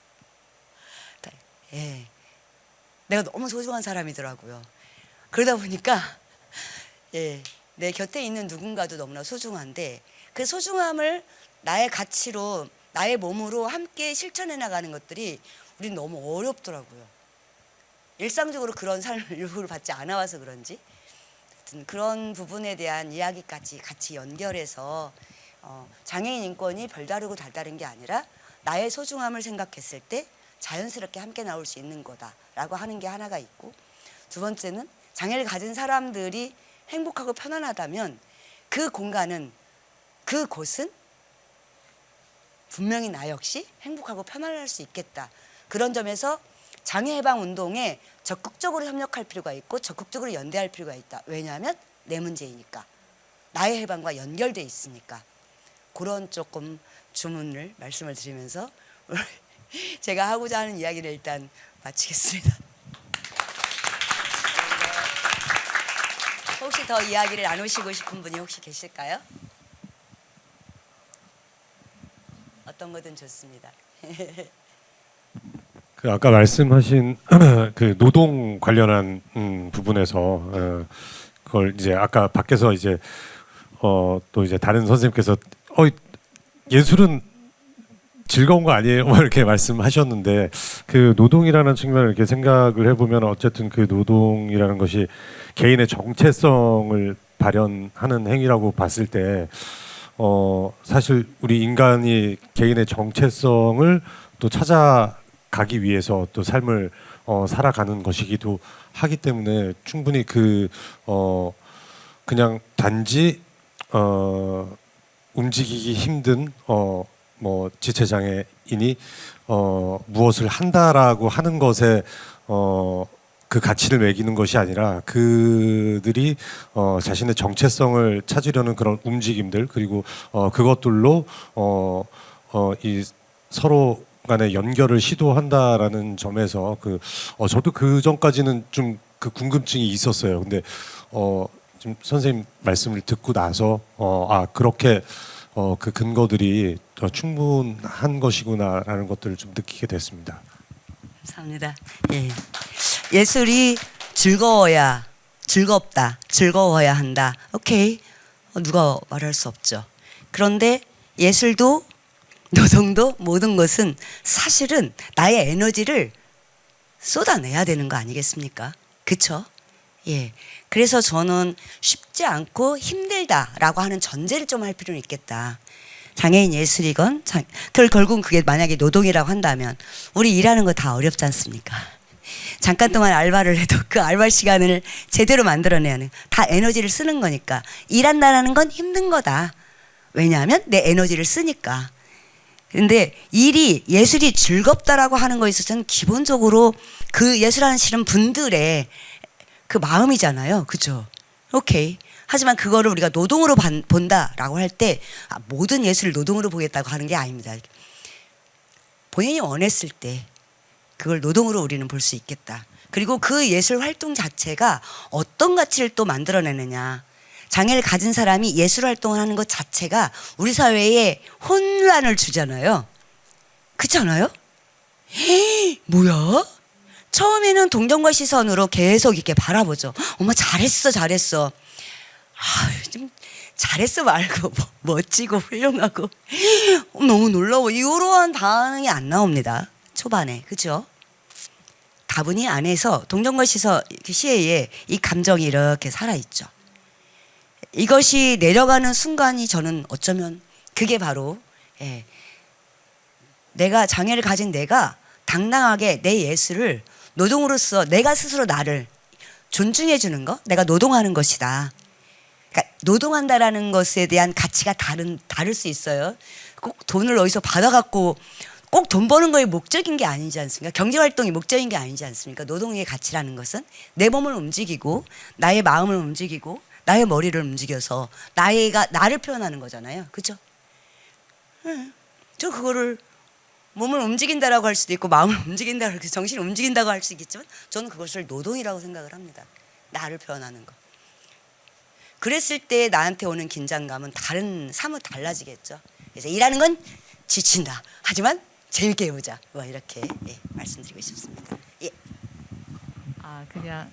예, 내가 너무 소중한 사람이더라고요. 그러다 보니까 예, 내 곁에 있는 누군가도 너무나 소중한데 그 소중함을 나의 가치로 나의 몸으로 함께 실천해 나가는 것들이 우린 너무 어렵더라고요. 일상적으로 그런 삶을 받지 않아 와서 그런지 하여튼 그런 부분에 대한 이야기까지 같이 연결해서 장애인 인권이 별다르고 달다른 게 아니라 나의 소중함을 생각했을 때 자연스럽게 함께 나올 수 있는 거다라고 하는 게 하나가 있고 두 번째는 장애를 가진 사람들이 행복하고 편안하다면 그 공간은 그곳은 분명히 나 역시 행복하고 편안할 수 있겠다. 그런 점에서 장애 해방 운동에 적극적으로 협력할 필요가 있고 적극적으로 연대할 필요가 있다. 왜냐하면 내 문제이니까. 나의 해방과 연결돼 있으니까. 그런 조금 주문을 말씀을 드리면서 제가 하고자 하는 이야기를 일단 마치겠습니다. 혹시 더 이야기를 나누시고 싶은 분이 혹시 계실까요? 어떤 거든 좋습니다. 그 아까 말씀하신 그 노동 관련한 부분에서 그걸 이제 아까 밖에서 이제 또 이제 다른 선생님께서 예술은 즐거운 거 아니에요? 뭐 이렇게 말씀하셨는데 그 노동이라는 측면을 이렇게 생각을 해보면 어쨌든 그 노동이라는 것이 개인의 정체성을 발현하는 행위라고 봤을 때 사실 우리 인간이 개인의 정체성을 또 찾아가기 위해서 또 삶을 살아가는 것이기도 하기 때문에 충분히 그냥 단지 움직이기 힘든 뭐 지체장애인이 무엇을 한다라고 하는 것에 그 가치를 매기는 것이 아니라 그들이 자신의 정체성을 찾으려는 그런 움직임들 그리고 그것들로 이 서로 간의 연결을 시도한다라는 점에서 저도 그 전까지는 좀 그 궁금증이 있었어요. 근데 지금 선생님 말씀을 듣고 나서 그렇게 그 근거들이 충분한 것이구나라는 것들을 좀 느끼게 됐습니다. 감사합니다. 예. 예술이 즐거워야 즐겁다, 즐거워야 한다. 오케이, 누가 말할 수 없죠. 그런데 예술도 노동도 모든 것은 사실은 나의 에너지를 쏟아내야 되는 거 아니겠습니까? 그렇죠? 예. 그래서 저는 쉽지 않고 힘들다라고 하는 전제를 좀 할 필요는 있겠다. 장애인 예술이건 결국은 그게 만약에 노동이라고 한다면 우리 일하는 거 다 어렵지 않습니까? 잠깐 동안 알바를 해도 그 알바 시간을 제대로 만들어내야 하는 다 에너지를 쓰는 거니까 일한다는 건 힘든 거다. 왜냐하면 내 에너지를 쓰니까. 근데 예술이 즐겁다라고 하는 거에 있어서는 기본적으로 그 예술하시는 분들의 그 마음이잖아요. 그죠? 오케이. 하지만 그거를 우리가 노동으로 본다라고 할 때 모든 예술을 노동으로 보겠다고 하는 게 아닙니다. 본인이 원했을 때 그걸 노동으로 우리는 볼 수 있겠다. 그리고 그 예술 활동 자체가 어떤 가치를 또 만들어내느냐. 장애를 가진 사람이 예술 활동을 하는 것 자체가 우리 사회에 혼란을 주잖아요. 그렇지 않아요? 뭐야? 처음에는 동정과 시선으로 계속 이렇게 바라보죠. 엄마 잘했어. 좀 잘했어 말고 멋지고 훌륭하고 너무 놀라워. 이러한 반응이 안 나옵니다. 초반에. 그죠? 다분히 안에서 동정과 시의에 이 감정이 이렇게 살아있죠. 이것이 내려가는 순간이 저는 어쩌면 그게 바로 내가 장애를 가진 내가 당당하게 내 예술을 노동으로서 내가 스스로 나를 존중해 주는 거, 내가 노동하는 것이다. 그러니까 노동한다라는 것에 대한 가치가 다를 수 있어요. 꼭 돈을 어디서 받아갖고 꼭 돈 버는 거에 목적인 게 아니지 않습니까? 경제 활동이 목적인 게 아니지 않습니까? 노동의 가치라는 것은 내 몸을 움직이고 나의 마음을 움직이고 나의 머리를 움직여서 나를 표현하는 거잖아요. 그죠? 저 그거를 몸을 움직인다라고 할 수도 있고 마음을 움직인다고 할 정신을 움직인다고 할 수 있겠지만 저는 그것을 노동이라고 생각을 합니다. 나를 표현하는 거. 그랬을 때 나한테 오는 긴장감은 사뭇 달라지겠죠. 그래서 일하는 건 지친다. 하지만 재밌게 해보자. 뭐 이렇게 말씀드리고 싶습니다. 예. 그냥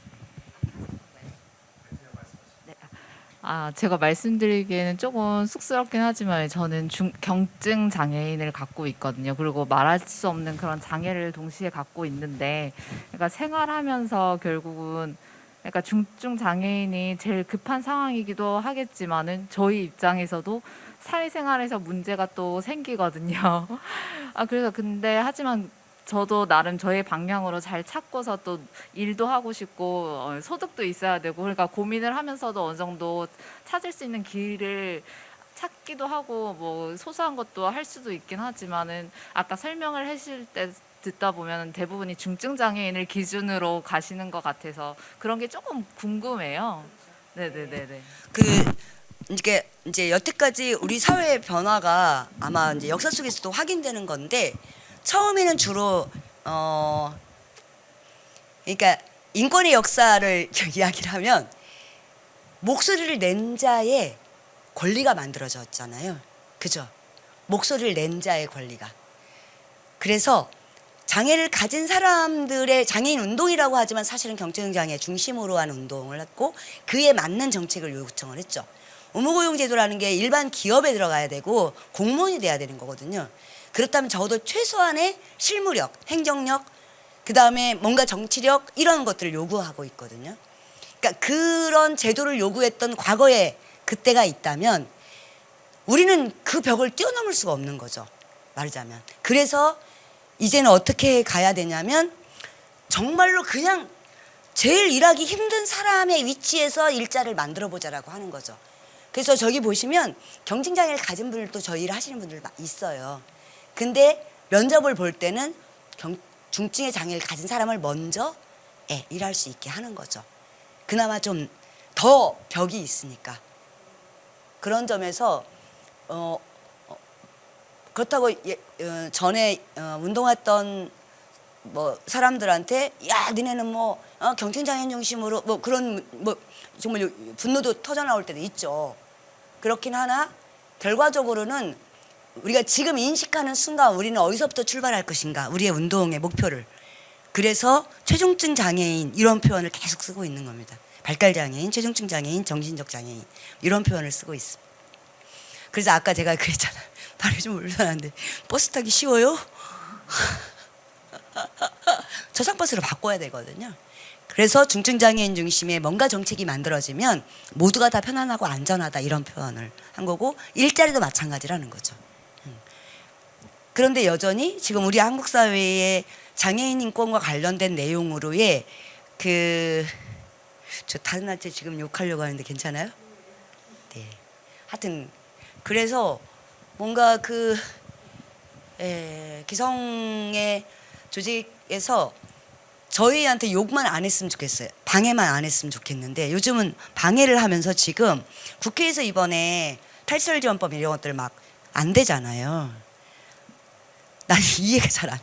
제가 말씀드리기에는 조금 쑥스럽긴 하지만 저는 경증 장애인을 갖고 있거든요. 그리고 말할 수 없는 그런 장애를 동시에 갖고 있는데, 그러니까 생활하면서 결국은 그러니까 중증 장애인이 제일 급한 상황이기도 하겠지만은 저희 입장에서도 사회생활에서 문제가 또 생기거든요. 그래서 하지만 저도 나름 저의 방향으로 잘 찾고서 또 일도 하고 싶고 소득도 있어야 되고, 그러니까 고민을 하면서도 어느 정도 찾을 수 있는 길을 찾기도 하고 뭐 소소한 것도 할 수도 있긴 하지만은 아까 설명을 하실 때 듣다 보면 대부분이 중증 장애인을 기준으로 가시는 것 같아서 그런 게 조금 궁금해요. 네네네네. 이게 이제 여태까지 우리 사회의 변화가 아마 이제 역사 속에서도 확인되는 건데, 처음에는 주로 그러니까 인권의 역사를 이야기를 하면 목소리를 낸 자의 권리가 만들어졌잖아요. 그죠? 목소리를 낸 자의 권리가. 그래서 장애를 가진 사람들의 장애인 운동이라고 하지만 사실은 경증 장애 중심으로 한 운동을 했고 그에 맞는 정책을 요청을 했죠. 의무고용 제도라는 게 일반 기업에 들어가야 되고 공무원이 돼야 되는 거거든요. 그렇다면 적어도 최소한의 실무력, 행정력, 그 다음에 뭔가 정치력 이런 것들을 요구하고 있거든요. 그러니까 그런 제도를 요구했던 과거에 그때가 있다면 우리는 그 벽을 뛰어넘을 수가 없는 거죠. 말하자면. 그래서 이제는 어떻게 가야 되냐면 정말로 그냥 제일 일하기 힘든 사람의 위치에서 일자를 만들어 보자라고 하는 거죠. 그래서 저기 보시면 경증장애를 가진 분들도 저희 일 하시는 분들 있어요. 근데 면접을 볼 때는 중증의 장애를 가진 사람을 먼저 일할 수 있게 하는 거죠. 그나마 좀 더 벽이 있으니까. 그런 점에서 그렇다고 전에 운동했던 뭐 사람들한테 야 니네는 뭐 경증장애인 중심으로 뭐 그런 뭐 정말 분노도 터져 나올 때도 있죠. 그렇긴 하나 결과적으로는 우리가 지금 인식하는 순간 우리는 어디서부터 출발할 것인가, 우리의 운동의 목표를. 그래서 최중증 장애인 이런 표현을 계속 쓰고 있는 겁니다. 발달 장애인, 최중증 장애인, 정신적 장애인 이런 표현을 쓰고 있습니다. 그래서 아까 제가 그랬잖아요. 발이 좀 울려나는데 버스 타기 쉬워요? 저상버스로 바꿔야 되거든요. 그래서 중증 장애인 중심의 뭔가 정책이 만들어지면 모두가 다 편안하고 안전하다 이런 표현을 한 거고, 일자리도 마찬가지라는 거죠. 그런데 여전히 지금 우리 한국 사회의 장애인 인권과 관련된 내용으로의 저 다른 한테 지금 욕하려고 하는데 괜찮아요? 네. 하여튼 그래서 뭔가 기성의 조직에서 저희한테 욕만 안 했으면 좋겠어요. 방해만 안 했으면 좋겠는데 요즘은 방해를 하면서 지금 국회에서 이번에 탈설지원법 이런 것들 막 안 되잖아요. 난 이해가 잘 안.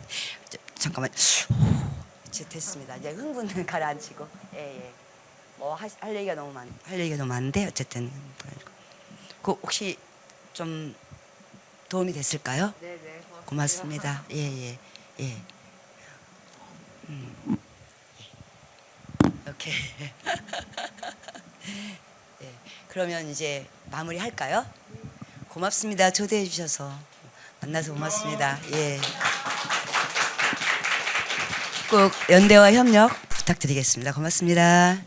잠깐만. 이제 됐습니다. 이제 흥분을 가라앉히고. 뭐 할 얘기가 너무 많은데 어쨌든 그 혹시 좀 도움이 됐을까요? 네네. 고맙습니다. 예. 이렇게. 네, 그러면 이제 마무리할까요? 고맙습니다. 초대해 주셔서 만나서 고맙습니다. 예. 꼭 연대와 협력 부탁드리겠습니다. 고맙습니다.